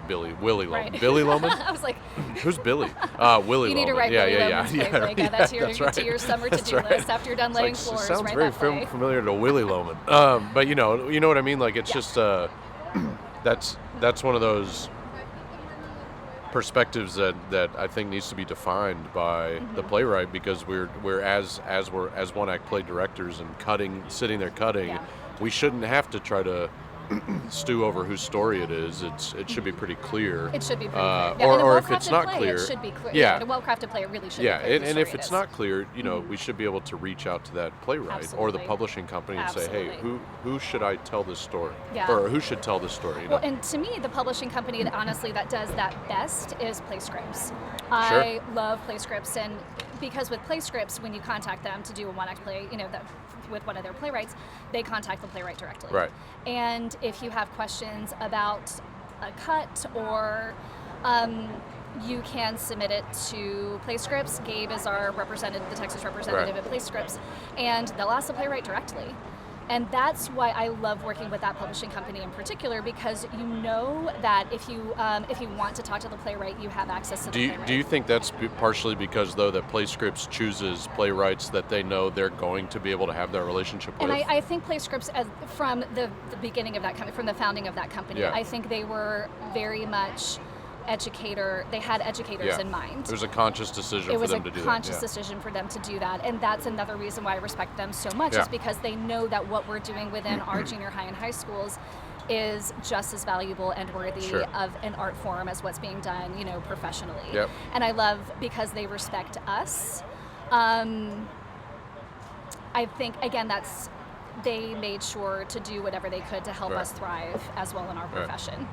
Willie Loman. Right. Billy Loman? I was like, Who's Billy? Willie Loman. you need to write Billy Loman's play. Like, that's your summer to-do list after you're done laying It floors. sounds write very that play. familiar to Willie Loman. But you know what I mean. Like it's just that's one of those perspectives that I think needs to be defined by the playwright, because we're as one act play directors and sitting there cutting, we shouldn't have to try to stew over whose story it is. It should be pretty clear. It should be pretty clear. Or if it's not clear, it should be clear. Yeah. In a well-crafted play, it really should Yeah, be clear. and if it's not clear, we should be able to reach out to that playwright or the Absolutely. publishing company and say, hey, Absolutely. who should I tell this story? Yeah. Or who should tell this story? Well, and to me, the publishing company that honestly that does that best is Play Scripts. I love Play Scripts, and because with Play Scripts, when you contact them to do a one-act play, with one of their playwrights, they contact the playwright directly. Right. And if you have questions about a cut or you can submit it to Play Scripts. Gabe is our representative, the Texas representative at Play Scripts, and they'll ask the playwright directly. And that's why I love working with that publishing company in particular, because you know that if you want to talk to the playwright, you have access to the playwright. Do you think that's partially because, though, that Play Scripts chooses playwrights that they know they're going to be able to have that relationship with? And I think Play Scripts, from the beginning of that company, from the founding of that company, I think they were very much they had educators in mind. It was a conscious decision for them to do that. It was a conscious decision for them to do that, and that's another reason why I respect them so much, is because they know that what we're doing within our junior high and high schools is just as valuable and worthy Sure. of an art form as what's being done, professionally. Yep. And I love because they respect us. I think, again, they made sure to do whatever they could to help Right. us thrive as well in our profession.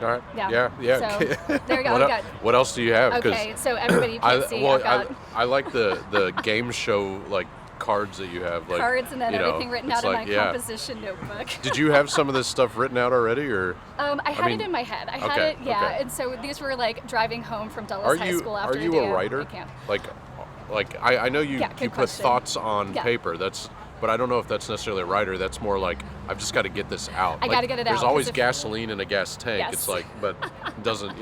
All right. Yeah. Yeah. So, there you go. What else do you have? 'Cause Okay, so everybody you can't see, I've got I like the game show like cards that you have, like cards and then everything written it's out in like, my yeah. composition notebook. Did you have some of this stuff written out already, or I had mean, it in my head. I had okay, it, yeah. okay. And so these were like driving home from Dulles are High you School after are you a day a of writer? camp. Like I know you Yeah, good you put question. thoughts on Yeah. paper. But I don't know if that's necessarily a writer. That's more like I've just got to get this out. I gotta get it There's out, 'cause always if- gasoline in a gas tank. Yes. It's like, but it doesn't,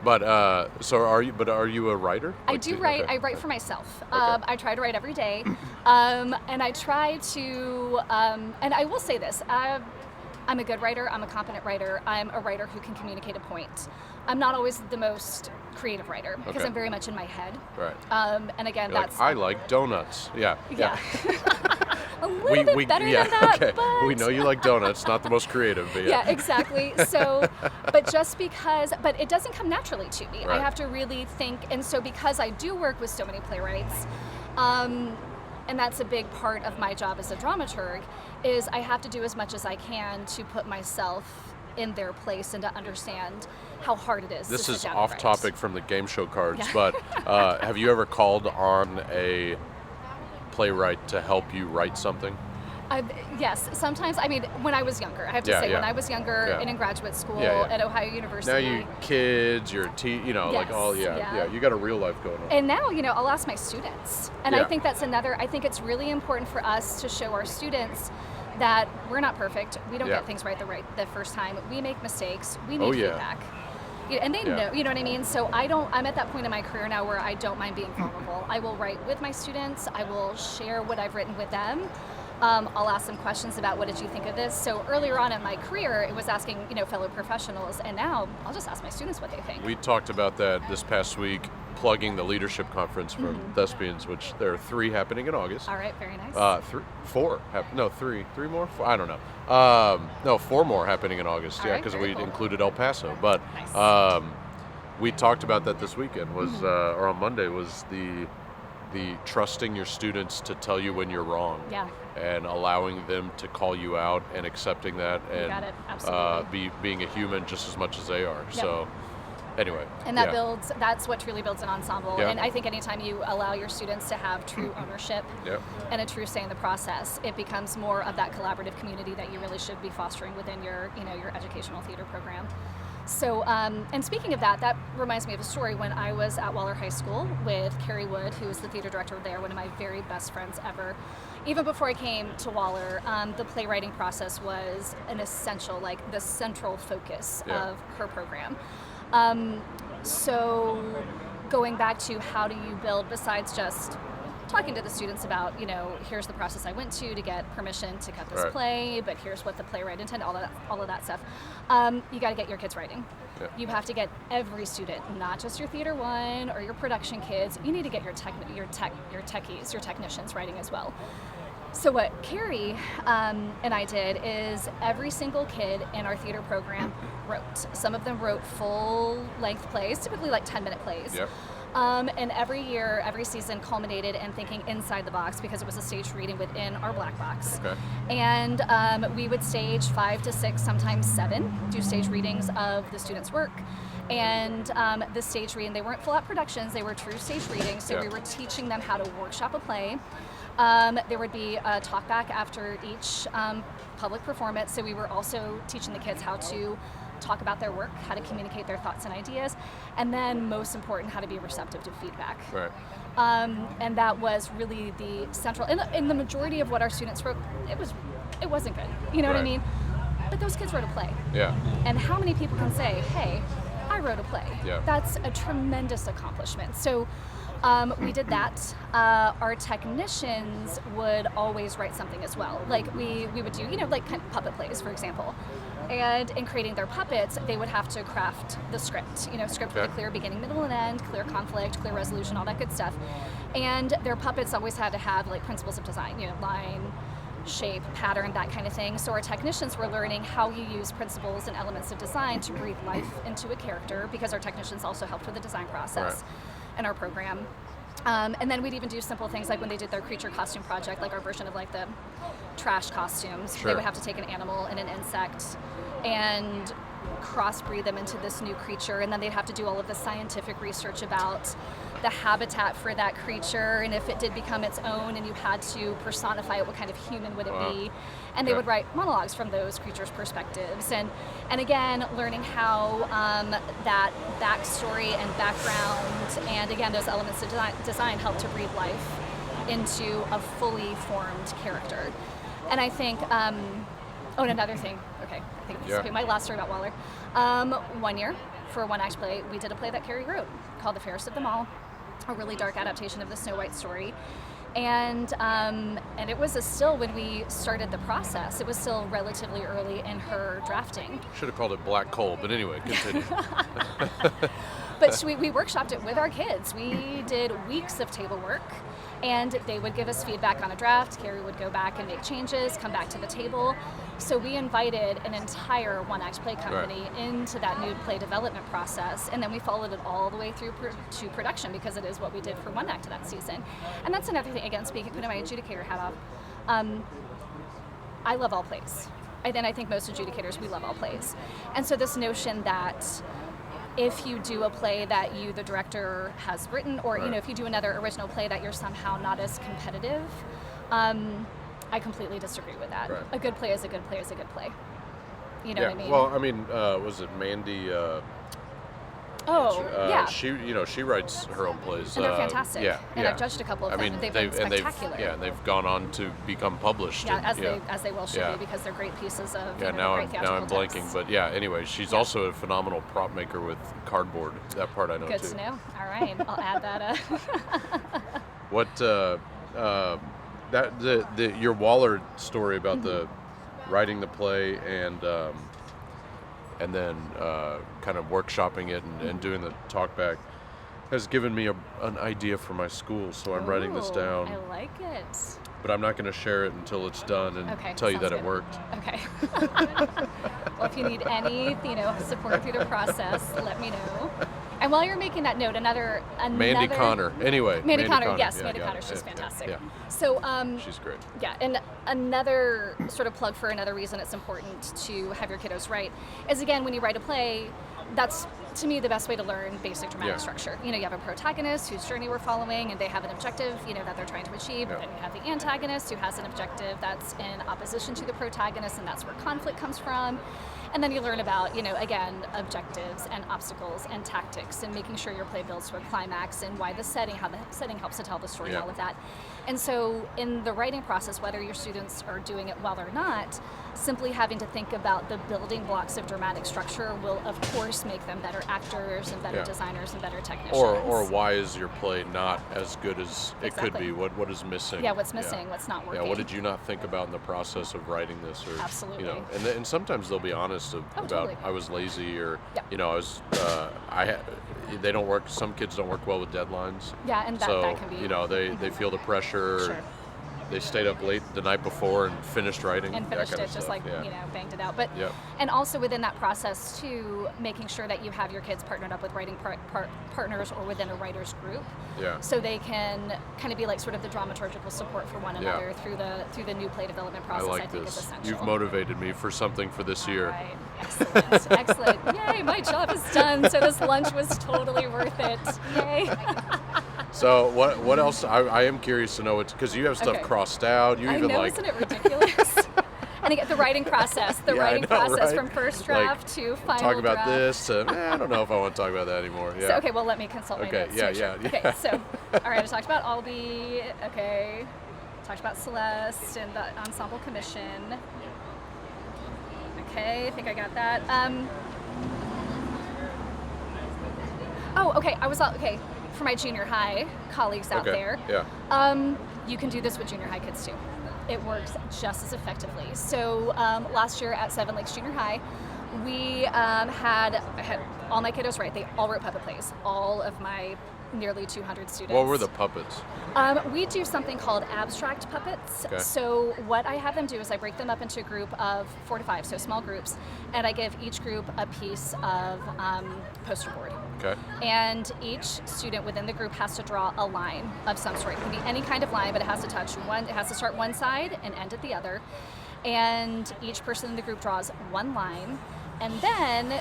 But so are you? But are you a writer? I Like, do write. I write for myself. Okay. I try to write every day, and I try to. And I will say this: I'm a good writer. I'm a competent writer. I'm a writer who can communicate a point. I'm not always the most creative writer because Okay. I'm very much in my head. Right. And again, You're that's like, I like donuts. Yeah. yeah. A little bit better than that, okay. but We know you like donuts. Not the most creative, but yeah, exactly. So, but it doesn't come naturally to me. I Right. have to really think, and so because I do work with so many playwrights, and that's a big part of my job as a dramaturg, is I have to do as much as I can to put myself in their place and to understand how hard it is. This to sit is down and off write. topic from the game show cards, Yeah. but have you ever called on a playwright to help you write something? Yes, sometimes. I mean, when I was younger, I have to Yeah, say, yeah. when I was younger Yeah. and in graduate school Yeah, yeah. at Ohio University. Now you kids, you're like Yes, all yeah. you got a real life going on. And now, I'll ask my students. And I Yeah. think I think it's really important for us to show our students that we're not perfect. We don't Yeah. get things right the first time. We make mistakes. We Oh, need yeah. feedback. And they Yeah. know, you know what I mean? So I'm at that point in my career now where I don't mind being vulnerable. I will write with my students. I will share what I've written with them. I'll ask them questions about what did you think of this. So earlier on in my career, it was asking, fellow professionals. And now I'll just ask my students what they think. We talked about that this past week, plugging the leadership conference from Thespians, which there are 3 happening in August. All right, very nice. 3 more? 4, I don't know. No, 4 more happening in August. All Yeah, right, because very we cool. included El Paso. But Nice. we talked about that this weekend. Or on Monday was the trusting your students to tell you when you're wrong. Yeah. And allowing them to call you out and accepting that, and got it. Absolutely. being a human just as much as they are. So anyway. And that yeah. that's what truly builds an ensemble. Yeah. And I think anytime you allow your students to have true ownership Yep. and a true say in the process, it becomes more of that collaborative community that you really should be fostering within your educational theater program. So, and speaking of that reminds me of a story when I was at Waller High School with Carrie Wood, who was the theater director there, one of my very best friends ever. Even before I came to Waller, the playwriting process was an essential, like the central focus Yeah. of her program. So going back to how do you build, besides just talking to the students about, here's the process I went to get permission to cut this Right. play, but here's what the playwright intended, all of that stuff. You got to get your kids writing. Yeah. You have to get every student, not just your theater one or your production kids. You need to get your techies, your technicians writing as well. So what Carrie and I did is every single kid in our theater program wrote. Some of them wrote full-length plays, typically like 10-minute plays. Yep. And every year, every season culminated in thinking inside the box because it was a staged reading within our black box. Okay. And we would stage 5 to 6, sometimes 7, do stage readings of the students' work. And the stage reading, they weren't full-out productions, they were true stage readings, so Yeah. we were teaching them how to workshop a play. There would be a talk back after each public performance, so we were also teaching the kids how to talk about their work, how to communicate their thoughts and ideas, and then most important, how to be receptive to feedback. Right. And that was really the central, in the majority of what our students wrote, it wasn't good, you know what I Right. mean? But those kids wrote a play. Yeah. And how many people can say, hey, I wrote a play? Yeah. That's a tremendous accomplishment. So we did that. Our technicians would always write something as well. Like we would do, like kind of puppet plays, for example. And in creating their puppets, they would have to craft the script, script with a Okay. clear beginning, middle, and end, clear conflict, clear resolution, all that good stuff. And their puppets always had to have like principles of design, line, shape, pattern, that kind of thing. So our technicians were learning how you use principles and elements of design to breathe life into a character, because our technicians also helped with the design process in our program. And then we'd even do simple things like when they did their creature costume project, like our version of like the trash costumes. They would have to take an animal and an insect and crossbreed them into this new creature, and then they'd have to do all of the scientific research about the habitat for that creature, and if it did become its own and you had to personify it, what kind of human would it be? And they would write monologues from those creatures' perspectives, and again, learning how that backstory and background, and again, those elements of design help to breathe life into a fully formed character. And I think, and another thing, okay, I think this will be my last story about Waller. 1 year, for a one-act play, we did a play that Carrie wrote called The Fairest of Them All, a really dark adaptation of the Snow White story. And it was still, when we started the process, it was still relatively early in her drafting. Should have called it Black Coal, but anyway, continue. But we workshopped it with our kids. We did weeks of table work, and they would give us feedback on a draft. Carrie would go back and make changes, come back to the table. So we invited an entire one-act play company into that new play development process, and then we followed it all the way through to production, because it is what we did for one act that season. And that's another thing, again, putting my adjudicator hat off. I love all plays. I think most adjudicators, we love all plays. And so this notion that if you do a play that you, the director, has written, or if you do another original play that you're somehow not as competitive, I completely disagree with that. A good play is a good play is a good play. You know what I mean? Well, I mean, was it Mandy? She writes her own plays. And they're fantastic. And I've judged a couple of them, and they've been spectacular. And they've gone on to become published. Yeah, as they will should be, because they're great pieces of now great theatrical I'm blanking, texts. but anyway, she's also a phenomenal prop maker with cardboard. That part I know Good too. to know. All right, I'll add that. What your Waller story about the writing the play and then kind of workshopping it and doing the talkback has given me an idea for my school, so I'm writing this down. I like it. But I'm not going to share it until it's done and tell you that it worked. Okay. Well, if you need any, support through the process, let me know. And while you're making that note, another Mandy Connor. Anyway, Mandy Connor. Yes, Mandy Connor's just fantastic. Yeah. So she's great. Yeah, and another sort of plug for another reason it's important to have your kiddos write is, again, when you write a play, that's, to me, the best way to learn basic dramatic structure. You have a protagonist whose journey we're following, and they have an objective, that they're trying to achieve. And you have the antagonist who has an objective that's in opposition to the protagonist, and that's where conflict comes from. And then you learn about, again, objectives and obstacles and tactics, and making sure your play builds to a climax, and why how the setting helps to tell the story, all of that. And so in the writing process, whether your students are doing it well or not, simply having to think about the building blocks of dramatic structure will, of course, make them better actors and better designers and better technicians. Or why is your play not as good as it could be? What is missing? Yeah, what's missing? What's not working? Yeah, what did you not think about in the process of writing this? Or, Absolutely. And sometimes they'll be honest about totally. I was lazy, or I was they don't work. Some kids don't work well with deadlines. Yeah, and that can be. They feel the pressure. Sure. They stayed up late the night before and finished writing. And finished it, just banged it out. But and also within that process too, making sure that you have your kids partnered up with writing partners or within a writer's group. Yeah. So they can kind of be like sort of the dramaturgical support for one another through the new play development process. I think this. Is essential. You've motivated me for something for this year. All right. Excellent. Excellent. Yay, my job is done. So this lunch was totally worth it. Yay. So what else? I am curious to know, because you have stuff crossed out. You even isn't it ridiculous? And again, the writing process, from first draft to final talk about draft. this. I don't know if I want to talk about that anymore. Yeah. So, well, let me consult my notes. Okay, so, all right, I talked about Albee. Okay, talked about Celeste and the ensemble commission. Okay, I think I got that. For my junior high colleagues out there. Yeah. You can do this with junior high kids too. It works just as effectively. So last year at Seven Lakes Junior High, I had all my kiddos write. They all wrote puppet plays. All of my nearly 200 students. What were the puppets? We do something called abstract puppets. Okay. So what I have them do is I break them up into a group of 4 to 5, so small groups, and I give each group a piece of poster board. Okay. And each student within the group has to draw a line of some sort. It can be any kind of line, but it has to touch one. It has to start one side and end at the other. And each person in the group draws one line, and then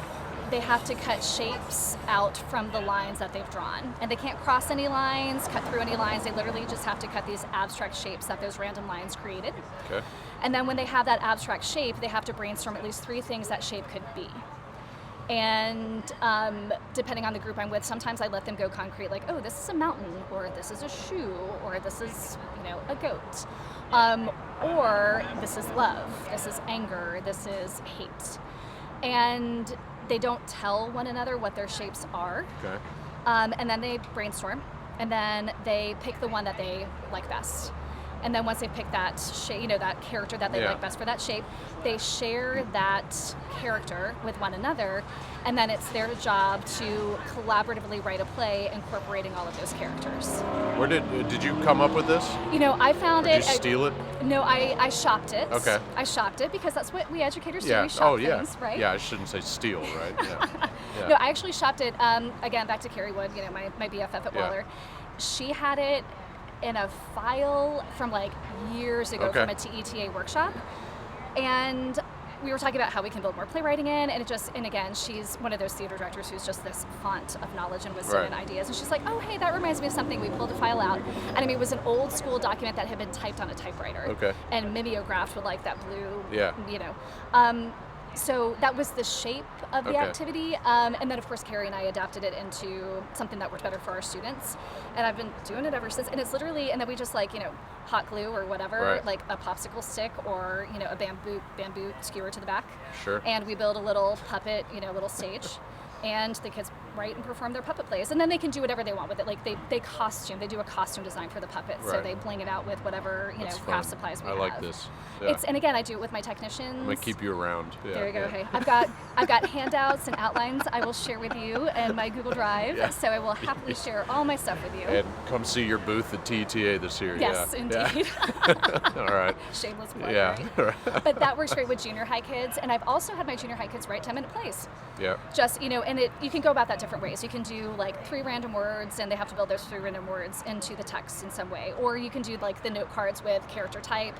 they have to cut shapes out from the lines that they've drawn. And they can't cross any lines, cut through any lines. They literally just have to cut these abstract shapes that those random lines created. Okay. And then when they have that abstract shape, they have to brainstorm at least 3 things that shape could be. And depending on the group I'm with, sometimes I let them go concrete, like, oh, this is a mountain, or this is a shoe, or this is, a goat. Or this is love, this is anger, this is hate. And they don't tell one another what their shapes are. Okay. And then they brainstorm, and then they pick the one that they like best. And then once they pick that shape, that character that they like best for that shape, they share that character with one another, and then it's their job to collaboratively write a play incorporating all of those characters. Where did you come up with this? I found Did it. you steal it? No, I shopped it. Okay. I shopped it because that's what we educators do. Yeah. We shop yeah. things, right? Yeah, I shouldn't say steal, right? Yeah. Yeah. No, I actually shopped it. Again, back to Carrie Wood, my BFF at Waller. She had it in a file from years ago from a TETA workshop, and we were talking about how we can build more playwriting in, and again, she's one of those theater directors who's just this font of knowledge and wisdom and ideas, and she's like, oh, hey, that reminds me of something. We pulled a file out, and it was an old school document that had been typed on a typewriter, and mimeographed with that blue, so that was the shape of the activity, and then of course Carrie and I adapted it into something that worked better for our students, and I've been doing it ever since. And it's literally, and then we just hot glue or whatever, like a popsicle stick or a bamboo skewer to the back, and we build a little puppet, little stage, and the kids write and perform their puppet plays, and then they can do whatever they want with it. They do a costume design for the puppet, so they bling it out with whatever craft supplies we have. I like this. Yeah. And again, I do it with my technicians. I'm gonna keep you around. Yeah, there you go. Hey, I've got handouts and outlines I will share with you in my Google Drive, so I will happily share all my stuff with you. And come see your booth at TETA this year. Yes, indeed. All right. Shameless plug. Yeah. Right? But that works great with junior high kids, and I've also had my junior high kids write 10-minute plays. Yeah. Just and you can go about that different ways. You can do 3 random words, and they have to build those 3 random words into the text in some way, or you can do the note cards with character type,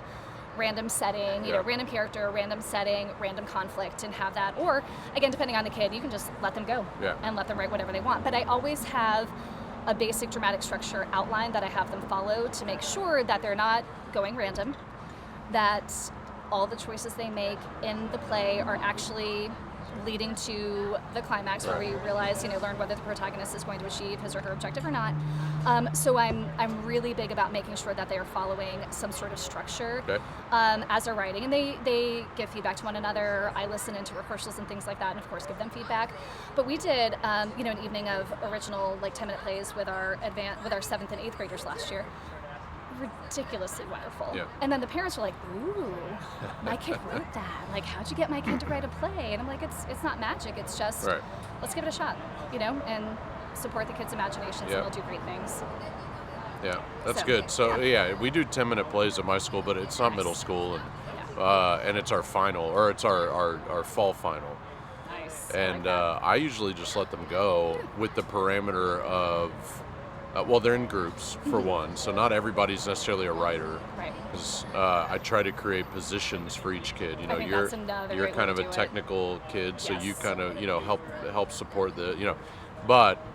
random setting, random character, random setting, random conflict, and have that. Or again, depending on the kid, you can just let them go and let them write whatever they want. But I always have a basic dramatic structure outline that I have them follow to make sure that they're not going random, that all the choices they make in the play are actually leading to the climax where we realize, learn whether the protagonist is going to achieve his or her objective or not. So I'm really big about making sure that they are following some sort of structure as they're writing, and they give feedback to one another. I listen into rehearsals and things like that, and of course give them feedback. But we did, an evening of original 10-minute plays with our 7th and 8th graders last year. Ridiculously wonderful. Yeah. And then the parents were like, ooh, my kid wrote that. How'd you get my kid to write a play? And I'm like, it's not magic, it's just, let's give it a shot, and support the kids' imaginations, and they'll do great things. Yeah, that's good. So we do 10-minute plays at my school, but it's not middle school, and it's our final, or it's our fall final. Nice. And I usually just let them go with the parameter of, they're in groups, for one, so not everybody's necessarily a writer. Right. Because I try to create positions for each kid. You're kind of a technical kid, so you kind of, help support the, but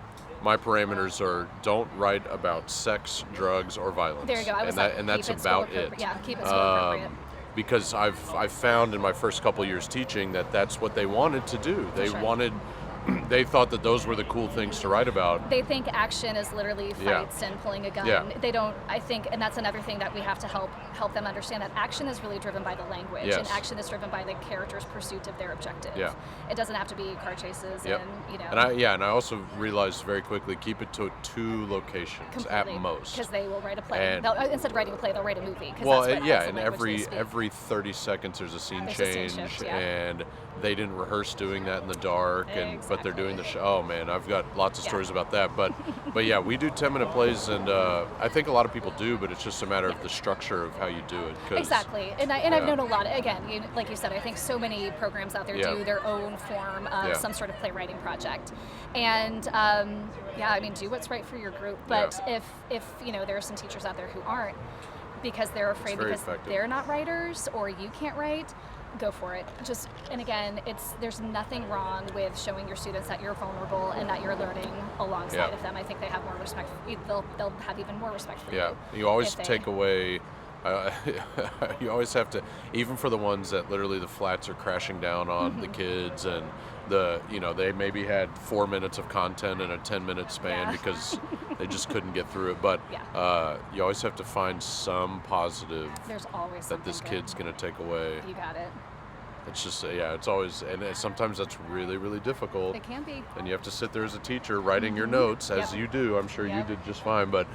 my parameters are don't write about sex, drugs, or violence. There you go. And that's about it. Yeah, keep it school appropriate. Because I've found in my first couple years teaching that that's what they wanted to do. They thought that those were the cool things to write about. They think action is literally fights and pulling a gun. Yeah. They don't, I think, and that's another thing that we have to help them understand, that action is really driven by the language, and action is driven by the character's pursuit of their objective. Yeah. It doesn't have to be car chases and, And I also realized very quickly, keep it to 2 locations at most. Because they will write a play. Instead of writing a play, they'll write a movie. And every 30 seconds there's a scene change, and they didn't rehearse doing that in the dark. Exactly. but they're doing the Exactly. show. Oh man, I've got lots of Yeah. stories about that. But yeah, we do 10-minute plays, and I think a lot of people do, but it's just a matter of the structure of how you do it. 'Cause, Exactly, and I've yeah. known a lot. Again, like you said, I think so many programs out there Yeah. do their own form of Yeah. some sort of playwriting project, and yeah, I mean, do what's right for your group. But Yeah. if there are some teachers out there who aren't because they're afraid very because effective. they're not writers or you can't write, go for it. And again, there's nothing wrong with showing your students that you're vulnerable and that you're learning alongside Yeah. of them. I think they have more respect. They'll have even more respect for Yeah, you. you always if they- take away. You always have to, even for the ones that literally the flats are crashing down on the kids, and they maybe had 4 minutes of content in a 10-minute span Yeah. because they just couldn't get through it. But Yeah. you always have to find some positive There's always that something this good. kid's gonna take away. You got it. It's just it's always, and sometimes that's really, really difficult. It can be. And you have to sit there as a teacher writing your notes, as Yep. you do. I'm sure you Yep. did just fine, but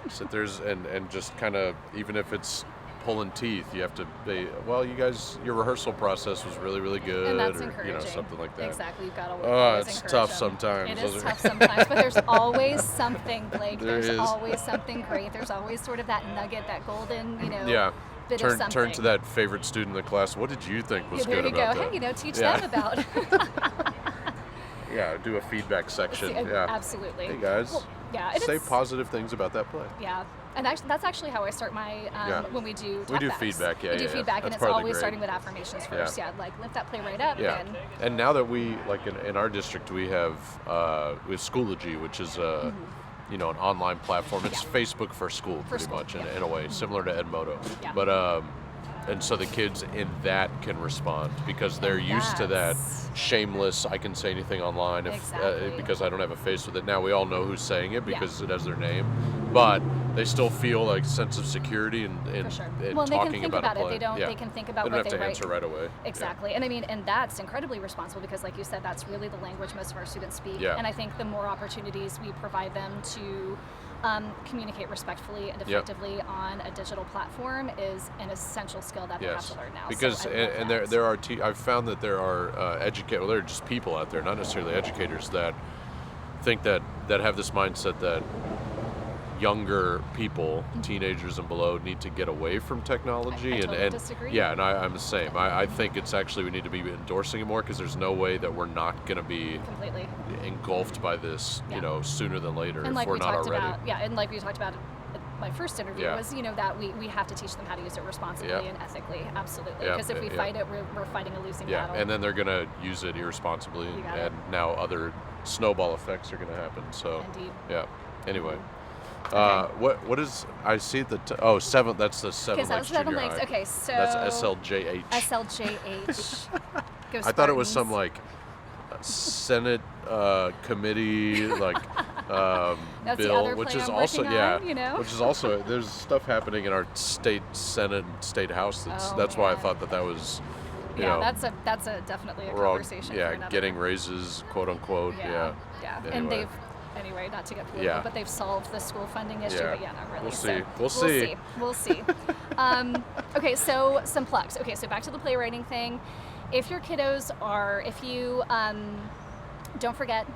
sit there and just kind of, even if it's pulling teeth, you have to be, well, you guys, your rehearsal process was really, really good, And that's or encouraging. something like that. Exactly. You've got to Oh, always it's encourage tough them. sometimes. It Those is are- tough sometimes, but there's always something, Blake. There There's is. always something great. There's always sort of that nugget, that golden, Yeah. bit of Turn something. to that favorite student in the class. What did you think was Yeah, there good you go. about that? Hey, teach Yeah. them about. Yeah, do a feedback section. See, Yeah. Absolutely. Hey guys. Well, yeah, and say it's- positive things about that play. Yeah, and that's actually how I start my Yeah. when we do We do talkbacks. feedback, yeah, we do yeah, yeah. feedback, and That's it's part of the always grade. starting with affirmations first. Yeah. Yeah, like lift that play right up. Yeah, And now that we, like in our district, we have Schoology, which is an online platform. It's Yeah. Facebook for school, pretty school, much, yeah. in a way, similar to Edmodo. Yeah. But and so the kids in that can respond because they're used to that that's- shameless, I can say anything online Exactly. because I don't have a face with it. Now we all know who's saying it Yeah. because it has their name, but they still feel like a sense of security in For sure. in Well, they talking can think about about a it. play. They don't. Yeah. They can think about They don't what have they to write. answer right away. Exactly. And that's incredibly responsible because, like you said, that's really the language most of our students speak. Yeah. And I think the more opportunities we provide them to communicate respectfully and Yep. effectively on a digital platform is an essential skill that they have to learn now. Because So I love and that. there are I've found that there are there are just people out there, not necessarily educators, that think that have this mindset that younger people, teenagers and below, need to get away from technology. I and totally disagree. Yeah, and I'm the same. I think it's actually, we need to be endorsing it more because there's no way that we're not going to be Completely. engulfed by this, Yeah. Sooner than later And if like we're we not talked already. about, and like we talked about at my first interview Yeah. was, that we have to teach them how to use it responsibly Yeah. and ethically, absolutely. Yeah, Because if we yeah. fight it, we're fighting a losing Yeah, battle. and then they're going to use it irresponsibly, You got and now other snowball effects are going to happen. So, Indeed. yeah. Anyway, Okay. what is, I see seven. That's the Seven Okay, so Lakes that's Seven Junior Lakes. High. Okay, so That's SLJH. SLJH. Go I thought it was Spartans. some like Senate committee That's the bill, other which play is I'm also working on, which is also, there's stuff happening in our state Senate and state House. That's why I man. thought that was. You Yeah, know, that's a definitely a we're all, conversation. for yeah, another. getting raises, quote unquote. Yeah. And Anyway. anyway, not to get political, Yeah. but they've solved the school funding issue. Yeah. But yeah, not really. We'll So see. We'll see. We'll see. Okay, so some plugs. Okay, so back to the playwriting thing. If your kiddos are, if you don't forget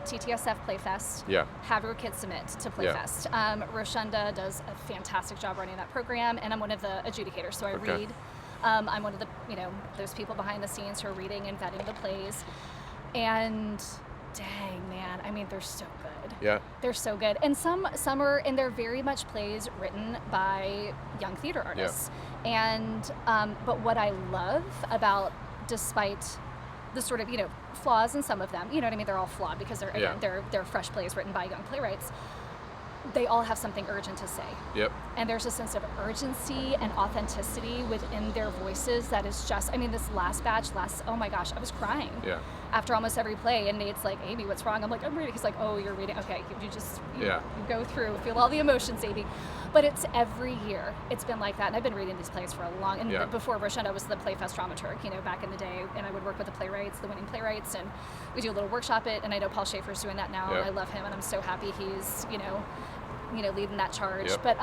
TTSF Playfest. Yeah. Have your kids submit to Yeah. Playfest. Roshunda does a fantastic job running that program, and I'm one of the adjudicators, so I Okay. read. I'm one of the, those people behind the scenes who are reading and vetting the plays. And dang, man, I mean, they're so good. Yeah. They're so good. And some are, and they're very much plays written by young theater artists. And, but what I love about, despite the sort of, flaws in some of them, I mean, they're all flawed because they're, Yeah. again, they're fresh plays written by young playwrights. They all have something urgent to say. Yep. And there's a sense of urgency and authenticity within their voices that is just, I mean, this last batch, oh my gosh, I was crying. Yeah. After almost every play, and Nate's like, Amy, what's wrong? I'm like, I'm reading. He's like, oh, you're reading. Okay, you just Yeah. you go through, feel all the emotions, Amy. But it's every year. It's been like that, and I've been reading these plays for a long. And Yeah. before Roshunda, I was the Playfest dramaturg, back in the day, and I would work with the playwrights, the winning playwrights, and we do a little workshop it. And I know Paul Schaefer's doing that now, Yeah. and I love him, and I'm so happy he's leading that charge. Yep. But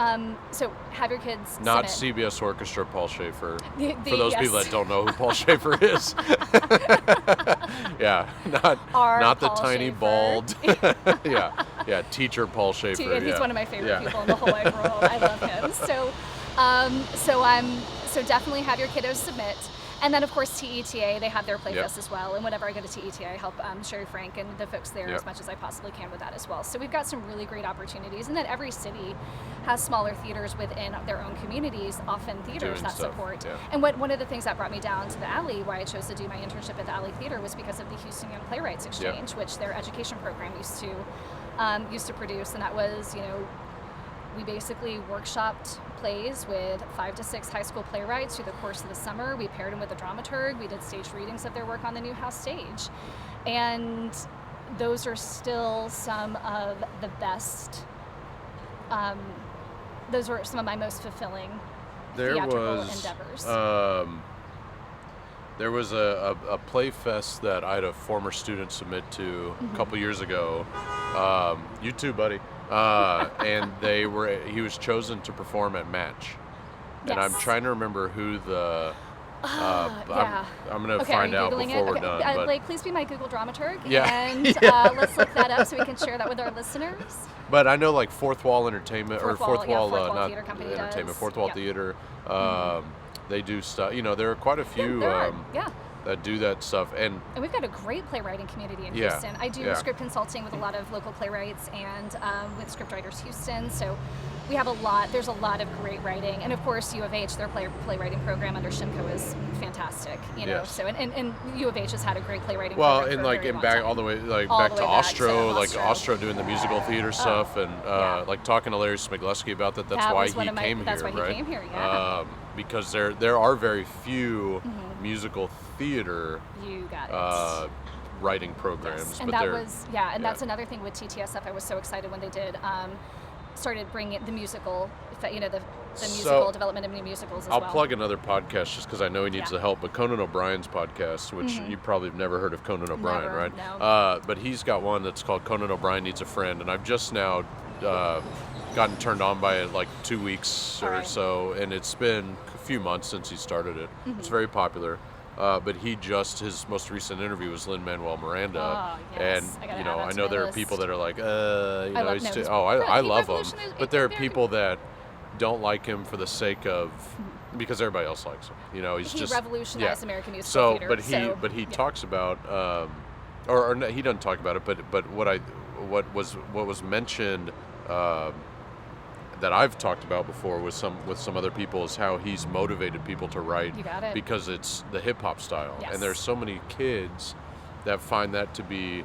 so have your kids Not submit. CBS Orchestra Paul Schaefer. The- For those yes. people that don't know who Paul Schaefer is. Yeah, Our not the Paul tiny Schaefer. bald. yeah, teacher Paul Schaefer. He's yeah. one of my favorite Yeah. people in the whole wide world. I love him. So definitely have your kiddos submit. And then, of course, TETA, they have their Playfest Yep. as well. And whenever I go to TETA, I help Sherry Frank and the folks there Yep. as much as I possibly can with that as well. So we've got some really great opportunities. And then every city has smaller theaters within their own communities, often theaters Doing that stuff, support. yeah. And one of the things that brought me down to the Alley, why I chose to do my internship at the Alley Theater, was because of the Houston Young Playwrights Exchange, which their education program used to produce. And that was, we basically workshopped plays with 5 to 6 high school playwrights through the course of the summer. We paired them with a dramaturg. We did stage readings of their work on the Newhouse stage. And those are still some of the best, those were some of my most fulfilling theatrical endeavors. There was a play fest that I had a former student submit to a couple years ago. You too, buddy. And he was chosen to perform at Match. And I'm Yes. trying to remember who the Yeah. I'm gonna Okay, find are you out Googling before it? we're Okay. done. But, Blake, please be my Google dramaturg. Yeah. And let's look that up so we can share that with our listeners. but I know like Fourth Wall Entertainment or Fourth Wall, Fourth Wall, Fourth Wall not Theater Company Entertainment, does. Fourth Wall Yep. Theater. They do stuff. There are quite a few There are. Yeah. that do that stuff. And And we've got a great playwriting community in Yeah, Houston. I do yeah. script consulting with a lot of local playwrights and with Scriptwriters Houston. So we have there's a lot of great writing. And of course, U of H, their playwriting program under Shimko is fantastic. Yes. So and U of H has had a great playwriting well, program and for a like very in long back time. all the way All back the to way back Ostro, to like Ostro. Ostro doing the musical theater stuff, and yeah. like talking to Larry Smigleski about that. That's That why was one he of my- came that's here, why he right? came here, yeah. Because there are very few musical theater You got it. writing programs, Yes. And but that they're was, and that's another thing with TTSF. I was so excited when they did, started bringing the musical, the musical development of new musicals as I'll well. plug another podcast just because I know he needs Yeah. the help, but Conan O'Brien's podcast, which you probably have never heard of Conan O'Brien, Never, right? no. But he's got one that's called Conan O'Brien Needs a Friend, and I've just now gotten turned on by it like 2 weeks or Alright. so, and it's been a few months since he started it. It's very popular. But his most recent interview was Lin-Manuel Miranda, Oh, yes. I and gotta add that I to know my there are list. people that are like, love- he's no, too, he's I really love him, revolutionized- but there are very- people that don't like him for the sake of because everybody else likes him. He's He just revolutionized American musical So, theater. but he yeah. talks about, or no, he doesn't talk about it, but what was mentioned. That I've talked about before with some other people is how he's motivated people to write You got it. because it's the hip hop style, Yes. and there's so many kids that find that to be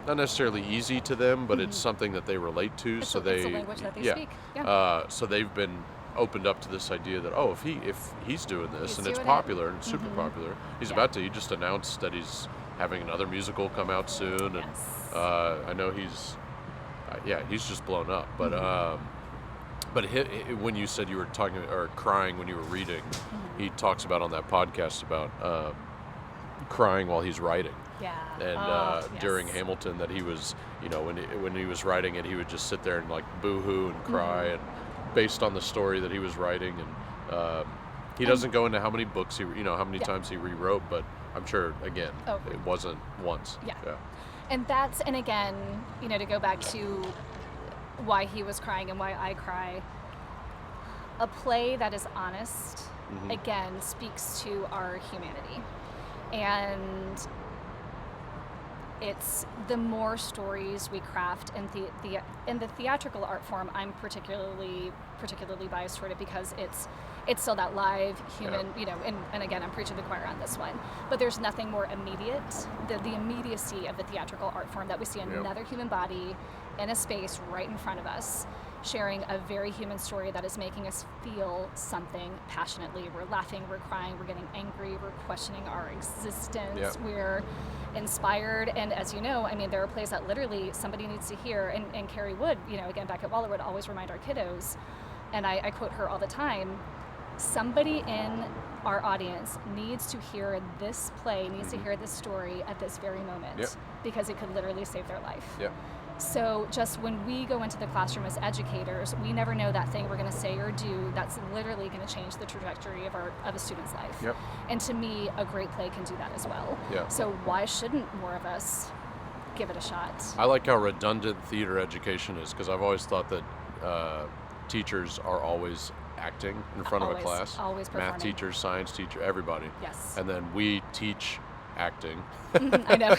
not necessarily easy to them, but it's something that they relate to. It's so a- they it's a language that they yeah. speak. Yeah. So they've been opened up to this idea that if he's doing this He's and it's doing it. popular and super popular, he's Yeah. about to. He just announced that he's having another musical come out soon, and Yes. I know he's just blown up, but. But when you said you were talking or crying when you were reading, he talks about on that podcast about crying while he's writing. Yeah. And Oh, during yes. Hamilton, that he was, when he was writing it, he would just sit there and like boo-hoo and cry, and based on the story that he was writing, and he doesn't go into how many books how many Yeah. times he rewrote, but I'm sure again Oh. it wasn't once. Yeah. And again, to go back to why he was crying and why I cry, a play that is honest, again, speaks to our humanity. And it's the more stories we craft in the theatrical art form. I'm particularly biased toward it because it's still that live human, and again, I'm preaching to the choir on this one. But there's nothing more immediate, the immediacy of the theatrical art form, that we see another human body in a space right in front of us, sharing a very human story that is making us feel something passionately. We're laughing, we're crying, we're getting angry, we're questioning our existence, Yeah. we're inspired. And as you know, there are plays that literally somebody needs to hear. And Carrie Wood, again, back at Waller, would always remind our kiddos, and I quote her all the time, somebody in our audience needs to hear this play, needs to hear this story at this very moment, Yep. because it could literally save their life. Yeah. So just when we go into the classroom as educators, we never know that thing we're going to say or do that's literally going to change the trajectory of a student's life. Yep. And to me, a great play can do that as well. Yeah. So why shouldn't more of us give it a shot? I like how redundant theater education is, because I've always thought that teachers are always acting in front of a class. Always performing. Math teachers, science teacher, everybody. Yes. And then we teach acting I know.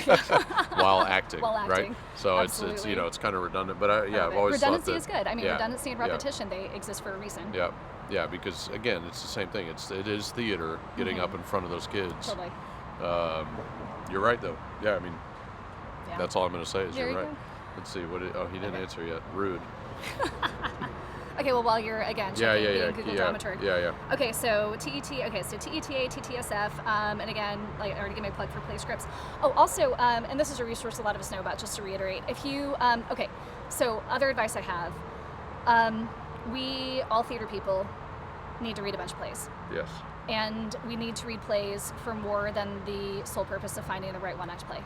while acting, While acting. right? So it's Absolutely. it's kind of redundant, but I've always redundancy thought is that, good. I mean, yeah, redundancy and yeah. repetition, they exist for a reason. Yeah, because again, it's the same thing. It is theater, getting up in front of those kids. Totally. You're right, though. Yeah, I mean, Yeah. that's all I'm going to say is There you're you right. go. Let's see. He didn't Okay. answer yet. Rude. Okay, well, while you're, again, Yeah, checking yeah, being yeah. Google yeah, Dramaturg. yeah. Okay, so TETA, TTSF, and again, like I already gave my plug for play scripts. Oh, also, and this is a resource a lot of us know about, just to reiterate, if you, okay, so other advice I have, we, all theater people, need to read a bunch of plays. Yes. And we need to read plays for more than the sole purpose of finding the right one-act play.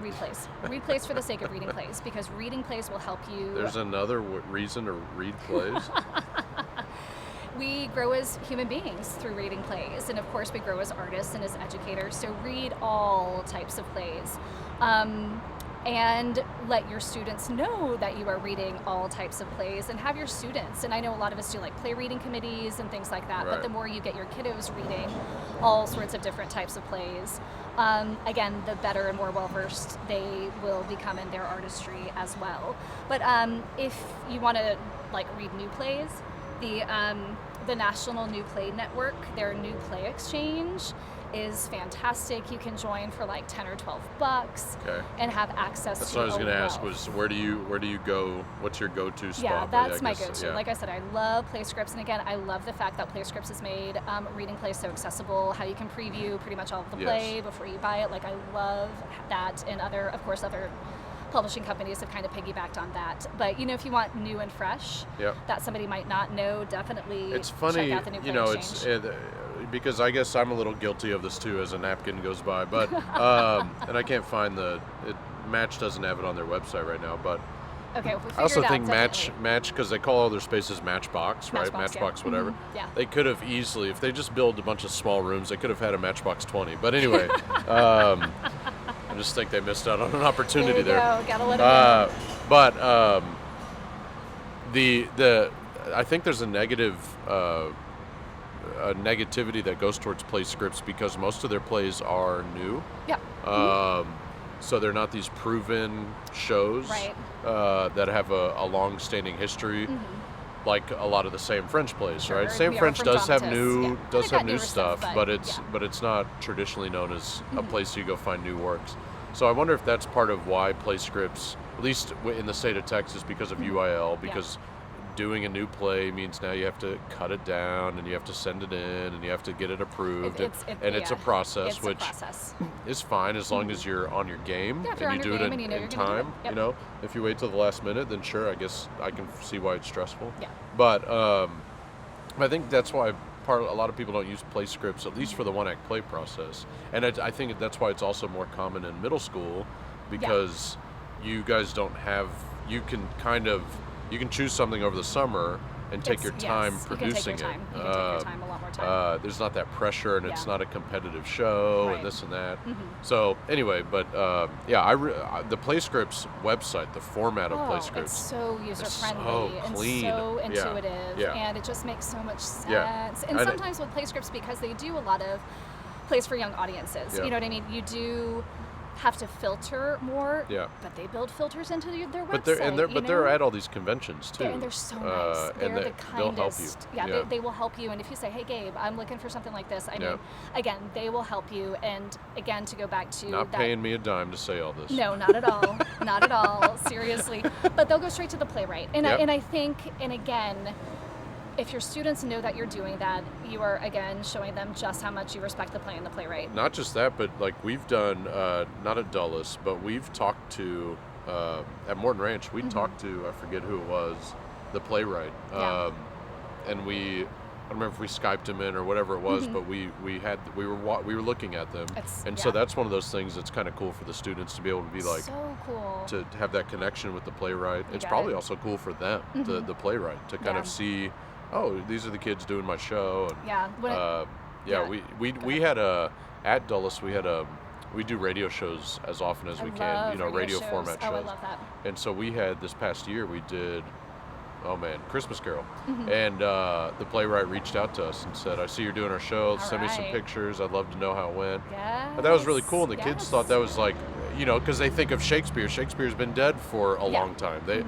Read plays. Read plays for the sake of reading plays, because reading plays will help you. There's another reason to read plays. We grow as human beings through reading plays, and of course we grow as artists and as educators, so read all types of plays. And let your students know that you are reading all types of plays, and have your students, and I know a lot of us do like play reading committees and things like that, Right. but the more you get your kiddos reading all sorts of different types of plays, again, the better and more well-versed they will become in their artistry as well. But if you want to like read new plays, the National New Play Network, their New Play Exchange is fantastic. You can join for like 10 or 12 bucks Okay. and have access That's to what I was going to ask wealth. was where do you go? What's your go-to spot? Yeah, But that's I my guess, go-to. yeah. Like I said, I love play scripts, and again, I love the fact that play scripts has made reading plays so accessible. How you can preview pretty much all of the Yes. play before you buy it. Like I love that, and other publishing companies have kind of piggybacked on that. But you know, if you want new and fresh, Yep. that somebody might not know, definitely It's funny, check out the New Play you know, Exchange. because I guess I'm a little guilty of this too as a napkin goes by, but and I can't find Match doesn't have it on their website right now, but Okay, if we figure I also it out, think definitely. Match because they call all their spaces Matchbox, right? Matchbox, yeah. Matchbox, whatever. Yeah. They could have easily, if they just build a bunch of small rooms, they could have had a Matchbox 20. But anyway, I just think they missed out on an opportunity There there. you go. Gotta let them know. But I think there's a negativity that goes towards play scripts because most of their plays are new. Yeah. So they're not these proven shows Right. that have a long-standing history, like a lot of the Sam French plays, Sure. right? Sam We are French from does have dramatists, yeah. does They've have got new newer stuff, stuff, but but it's not traditionally known as a place you go find new works. So I wonder if that's part of why play scripts, at least in the state of Texas, because of UIL, because doing a new play means now you have to cut it down and you have to send it in and you have to get it approved, it's a process, It's which a process. is fine as long as you're on your game Yeah, if you're and on you your do it game in, and you know in you're gonna do it. time. Yep. You know, if you wait till the last minute, then sure, I guess I can see why it's stressful. Yeah. But I think that's why a lot of people don't use play scripts, at least for the one-act play process. And I think that's why it's also more common in middle school, because you guys don't have. You can choose something over the summer and take your time producing You can take your time. it. You can take your time, a lot more time. There's not that pressure, and it's Yeah. not a competitive show, Right. and this and that. So anyway, but the Play Scripts website, the format of Play It's Scripts, so user-friendly so and clean. so Yeah. intuitive, Yeah. and it just makes so much sense. Yeah. And And sometimes with play scripts, because they do a lot of plays for young audiences, Yeah. you know what I mean? You do have to filter more, Yeah. but they build filters into their website. but they're you they're know? at all these conventions too. And they're so nice. They're and the they'll help you. kindest. Yeah, they will help you. And if you say, "Hey, Gabe, I'm looking for something like this," I mean, again, they will help you. And again, to go back to Not that, paying me a dime to say all this. no, not at all, not at all. Seriously, but they'll go straight to the playwright. And Yep. I think, and again, if your students know that you're doing that, you are again showing them just how much you respect the play and the playwright. Not just that, but like we've done, not at Dulles, but we've talked to at Morton Ranch. We talked to, I forget who it was, the playwright, Yeah. and we I don't remember if we Skyped them in or whatever it was, but we were looking at them, so that's one of those things that's kind of cool for the students to be able to be like, so cool to have that connection with the playwright. It's probably also cool for them, the playwright, to kind of see, oh, these are the kids doing my show. And, we had at Dulles we do radio shows as often as we can, radio format shows. I love that. And so we had this past year we did, Christmas Carol. And the playwright reached out to us and said, I see you're doing our show. Send me some pictures. I'd love to know how it went. Yes. And that was really cool. And the kids thought that was like, because they think of Shakespeare. Shakespeare's been dead for a long time. They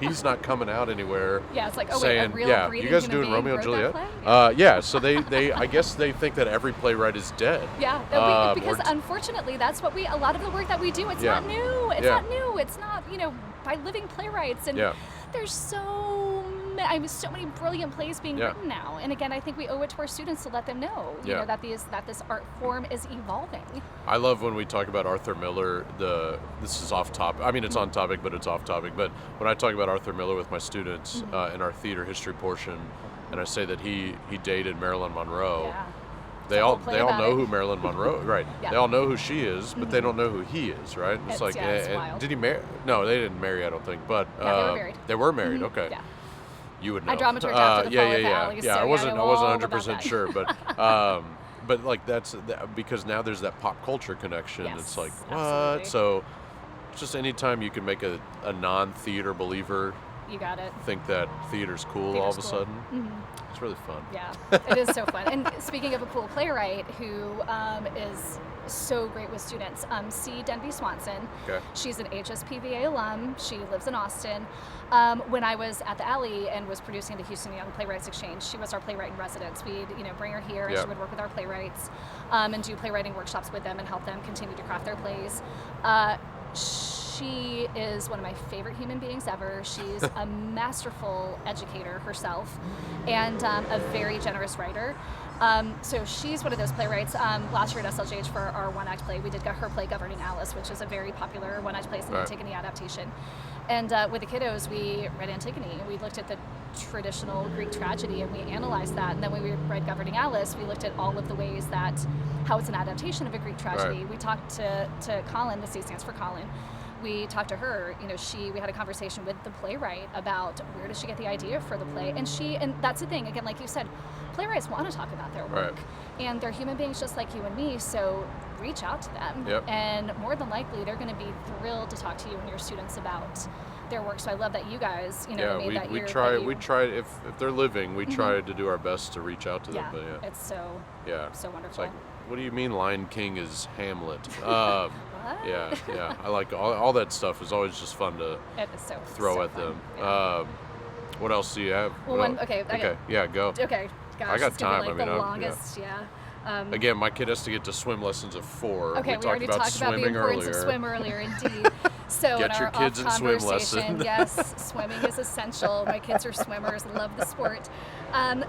he's not coming out anywhere. Yeah, it's like, saying, wait, a real you guys doing Romeo and Juliet? So they I guess they think that every playwright is dead. Yeah, because unfortunately, that's what a lot of the work that we do, it's not new. It's not new. It's not, by living playwrights. And there's so many brilliant plays being written now. And again, I think we owe it to our students to let them know, that this art form is evolving. I love when we talk about Arthur Miller. This is off topic. I mean, it's on topic, but it's off topic. But when I talk about Arthur Miller with my students in our theater history portion, and I say that he dated Marilyn Monroe. Yeah. They all know who Marilyn Monroe, right? They all know who she is, but they don't know who he is, right? It's like, it's wild. Did he marry? No, they didn't marry, I don't think. But they were married. They were married. Okay. Yeah. You would know. I dramaturged after the fall with Allie, Yeah, so I wasn't 100% sure, but like that's because now there's that pop culture connection. Yes, it's like what? absolutely. So just anytime you can make a non-theater believer, you got it. Think that theater's cool all of a sudden. It's really fun. Yeah, it is so fun. And speaking of a cool playwright who is so great with students, C. Denby Swanson. Okay. She's an HSPVA alum. She lives in Austin. When I was at the Alley and was producing the Houston Young Playwrights Exchange, she was our playwright in residence. We'd bring her here and she would work with our playwrights and do playwriting workshops with them and help them continue to craft their plays. She is one of my favorite human beings ever. She's a masterful educator herself and a very generous writer. So she's one of those playwrights. Last year at SLJH for our one-act play, we did her play Governing Alice, which is a very popular one-act play, the Antigone adaptation. And with the kiddos, we read Antigone. We looked at the traditional Greek tragedy and we analyzed that. And then when we read Governing Alice, we looked at all of the ways that how it's an adaptation of a Greek tragedy. Right. We talked to Colin, the C stands for Colin. We talked to her, we had a conversation with the playwright about where does she get the idea for the play. And that's the thing, again, like you said, playwrights want to talk about their work. Right. And they're human beings just like you and me, so reach out to them. Yep. And more than likely, they're going to be thrilled to talk to you and your students about their work. So I love that you guys, we try if they're living, we try to do our best to reach out to them. But it's so wonderful. It's like, what do you mean Lion King is Hamlet? Yeah. I like all that stuff is always just fun to throw at them. Yeah. What else do you have? Well, go. Okay, gosh, I got time. Like the longest, again, my kid has to get to swim lessons at 4. Okay, we already talked about the importance of swim earlier, indeed. So get in your our kids in swim lesson. Yes, swimming is essential. My kids are swimmers, love the sport.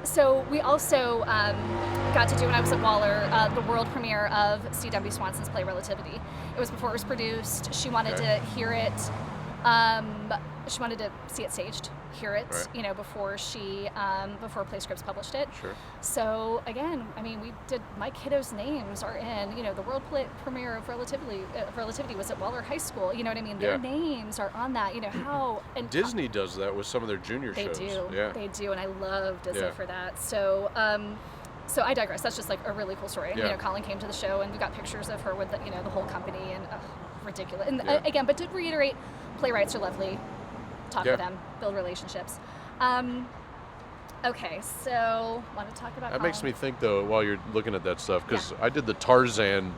So we also got to do, when I was at Waller, the world premiere of C. Denby Swanson's play Relativity. It was before it was produced. She wanted to hear it. She wanted to see it staged, hear it, before before Play Scripts published it. Sure. So again, we did, my kiddos' names are in, the world premiere of Relativity was at Waller High School. You know what I mean? Their names are on that. How and Disney does that with some of their junior shows. They do, and I love Disney for that. So. So I digress. That's just like a really cool story. Yeah. Colin came to the show, and we got pictures of her with the whole company, and ridiculous. And again, but to reiterate, playwrights are lovely. Talk with them, build relationships. Okay, so want to talk about that. Colin? Makes me think though, while you're looking at that stuff, because I did the Tarzan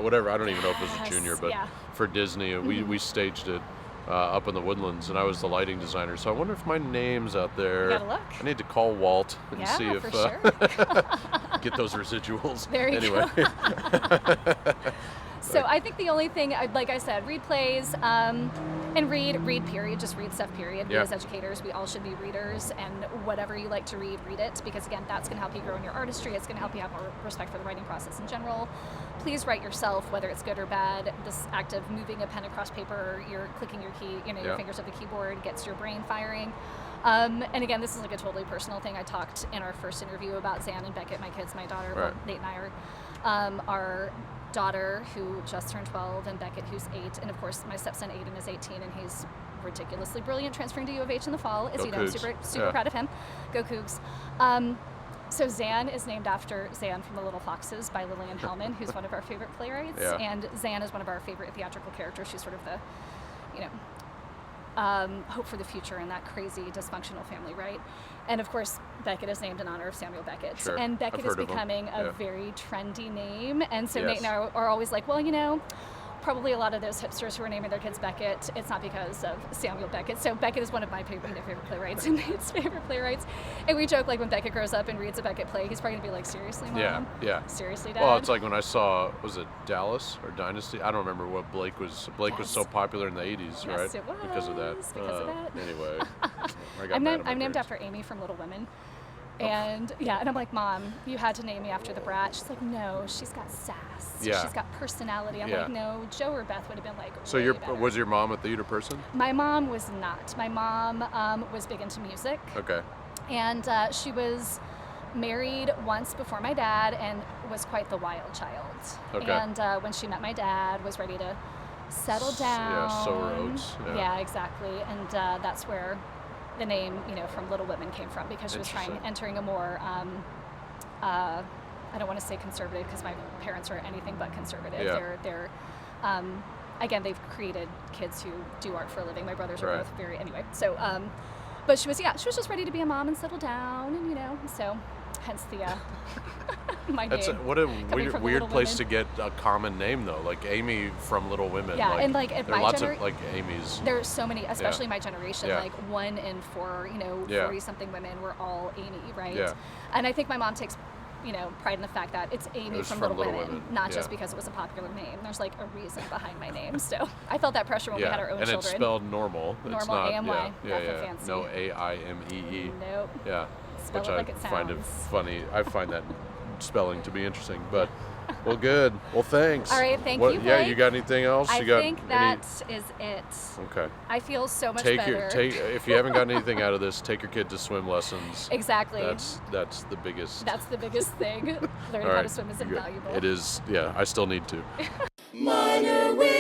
whatever. I don't even know if it was a junior, but for Disney, we staged it. Up in the Woodlands, and I was the lighting designer. So I wonder if my name's out there. You gotta look. I need to call Walt and see if for sure. get those residuals. There you go. So I think the only thing, like I said, read plays and read period, just read stuff period. We as educators, we all should be readers, and whatever you like to read it, because again, that's going to help you grow in your artistry. It's going to help you have more respect for the writing process in general. Please write yourself, whether it's good or bad. This act of moving a pen across paper, you're clicking your key, your fingers at the keyboard gets your brain firing. And again, this is like a totally personal thing. I talked in our first interview about Zan and Beckett, my kids, my daughter, well, Right. Nate and I are, our daughter who just turned 12 and Beckett who's 8. And of course my stepson Aiden is 18 and he's ridiculously brilliant, transferring to U of H in the fall. As Go you know, Cougs. super Yeah. proud of him. Go Cougs. So Zan is named after Zan from The Little Foxes by Lillian Hellman, who's one of our favorite playwrights. Yeah. And Zan is one of our favorite theatrical characters. She's sort of the, you know, hope for the future in that crazy dysfunctional family, right? And of course, Beckett is named in honor of Samuel Beckett. Sure. And Beckett I've is heard of him. becoming a Yeah. very trendy name. And so Yes. Nate and I are always like, well, you know, probably a lot of those hipsters who are naming their kids Beckett, it's not because of Samuel Beckett. So Beckett is one of my favorite playwrights and Nate's favorite playwrights. And we joke, like, when Beckett grows up and reads a Beckett play, he's probably going to be like, seriously, Mom? Yeah, yeah. Seriously, Dad? Well, it's like when I saw, was it Dallas or Dynasty? I don't remember what Blake was. Blake was Yes. so popular in the 80s, Yes, right? it was, Because of that. because of that. Anyway, I got I'm mad named, at my I'm named parents. after Amy from Little Women. And yeah, and I'm like, Mom, you had to name me after the brat. She's like, no, she's got sass. Yeah. She's got personality. I'm Yeah. like, no, Joe or Beth would have been like, So way better. was your mom a theater person? My mom was not. My mom was big into music. Okay. And she was married once before my dad and was quite the wild child. Okay. And when she met my dad, was ready to settle down. Yeah, sower oats. Yeah. Exactly. And that's where the name, you know, from Little Women came from, because she was Interesting. entering a more, I don't want to say conservative because my parents are anything but conservative. Yeah. They're again, they've created kids who do art for a living. My brothers are Right. both very, anyway. So, but she was just ready to be a mom and settle down, and, you know, so hence the, my That's name. what a coming from weird Little place Women. to get a common name though, like Amy from Little Women. Yeah, and, like, at there are my lots gener- of like Amy's. There's so many, especially my generation, Yeah. like 1 in 4, you know, Yeah. 40-something women were all Amy, right? Yeah. And I think my mom takes, you know, pride in the fact that it's Amy It was from from Little Little Women, Women, not just yeah. because it was a popular name. There's like a reason behind my name. So I felt that pressure when we Yeah, had our own and children. it's spelled normal. It's Normal, not, A-M-Y, yeah, nothing yeah. fancy. No A-I-M-E-E. Nope. Yeah, Spell which it I like it find it sounds. funny. I find that spelling to be interesting, but well, good. Well, thanks. All right, thank What- you, Yeah, Blake. you got anything else? I you got think any- that is it. Okay. I feel so much Take better. if you haven't gotten anything out of this, take your kid to swim lessons. Exactly. That's the biggest. That's the biggest thing. Learning All how right. to swim is You got- invaluable. It is. Yeah, I still need to. Minor wisdom.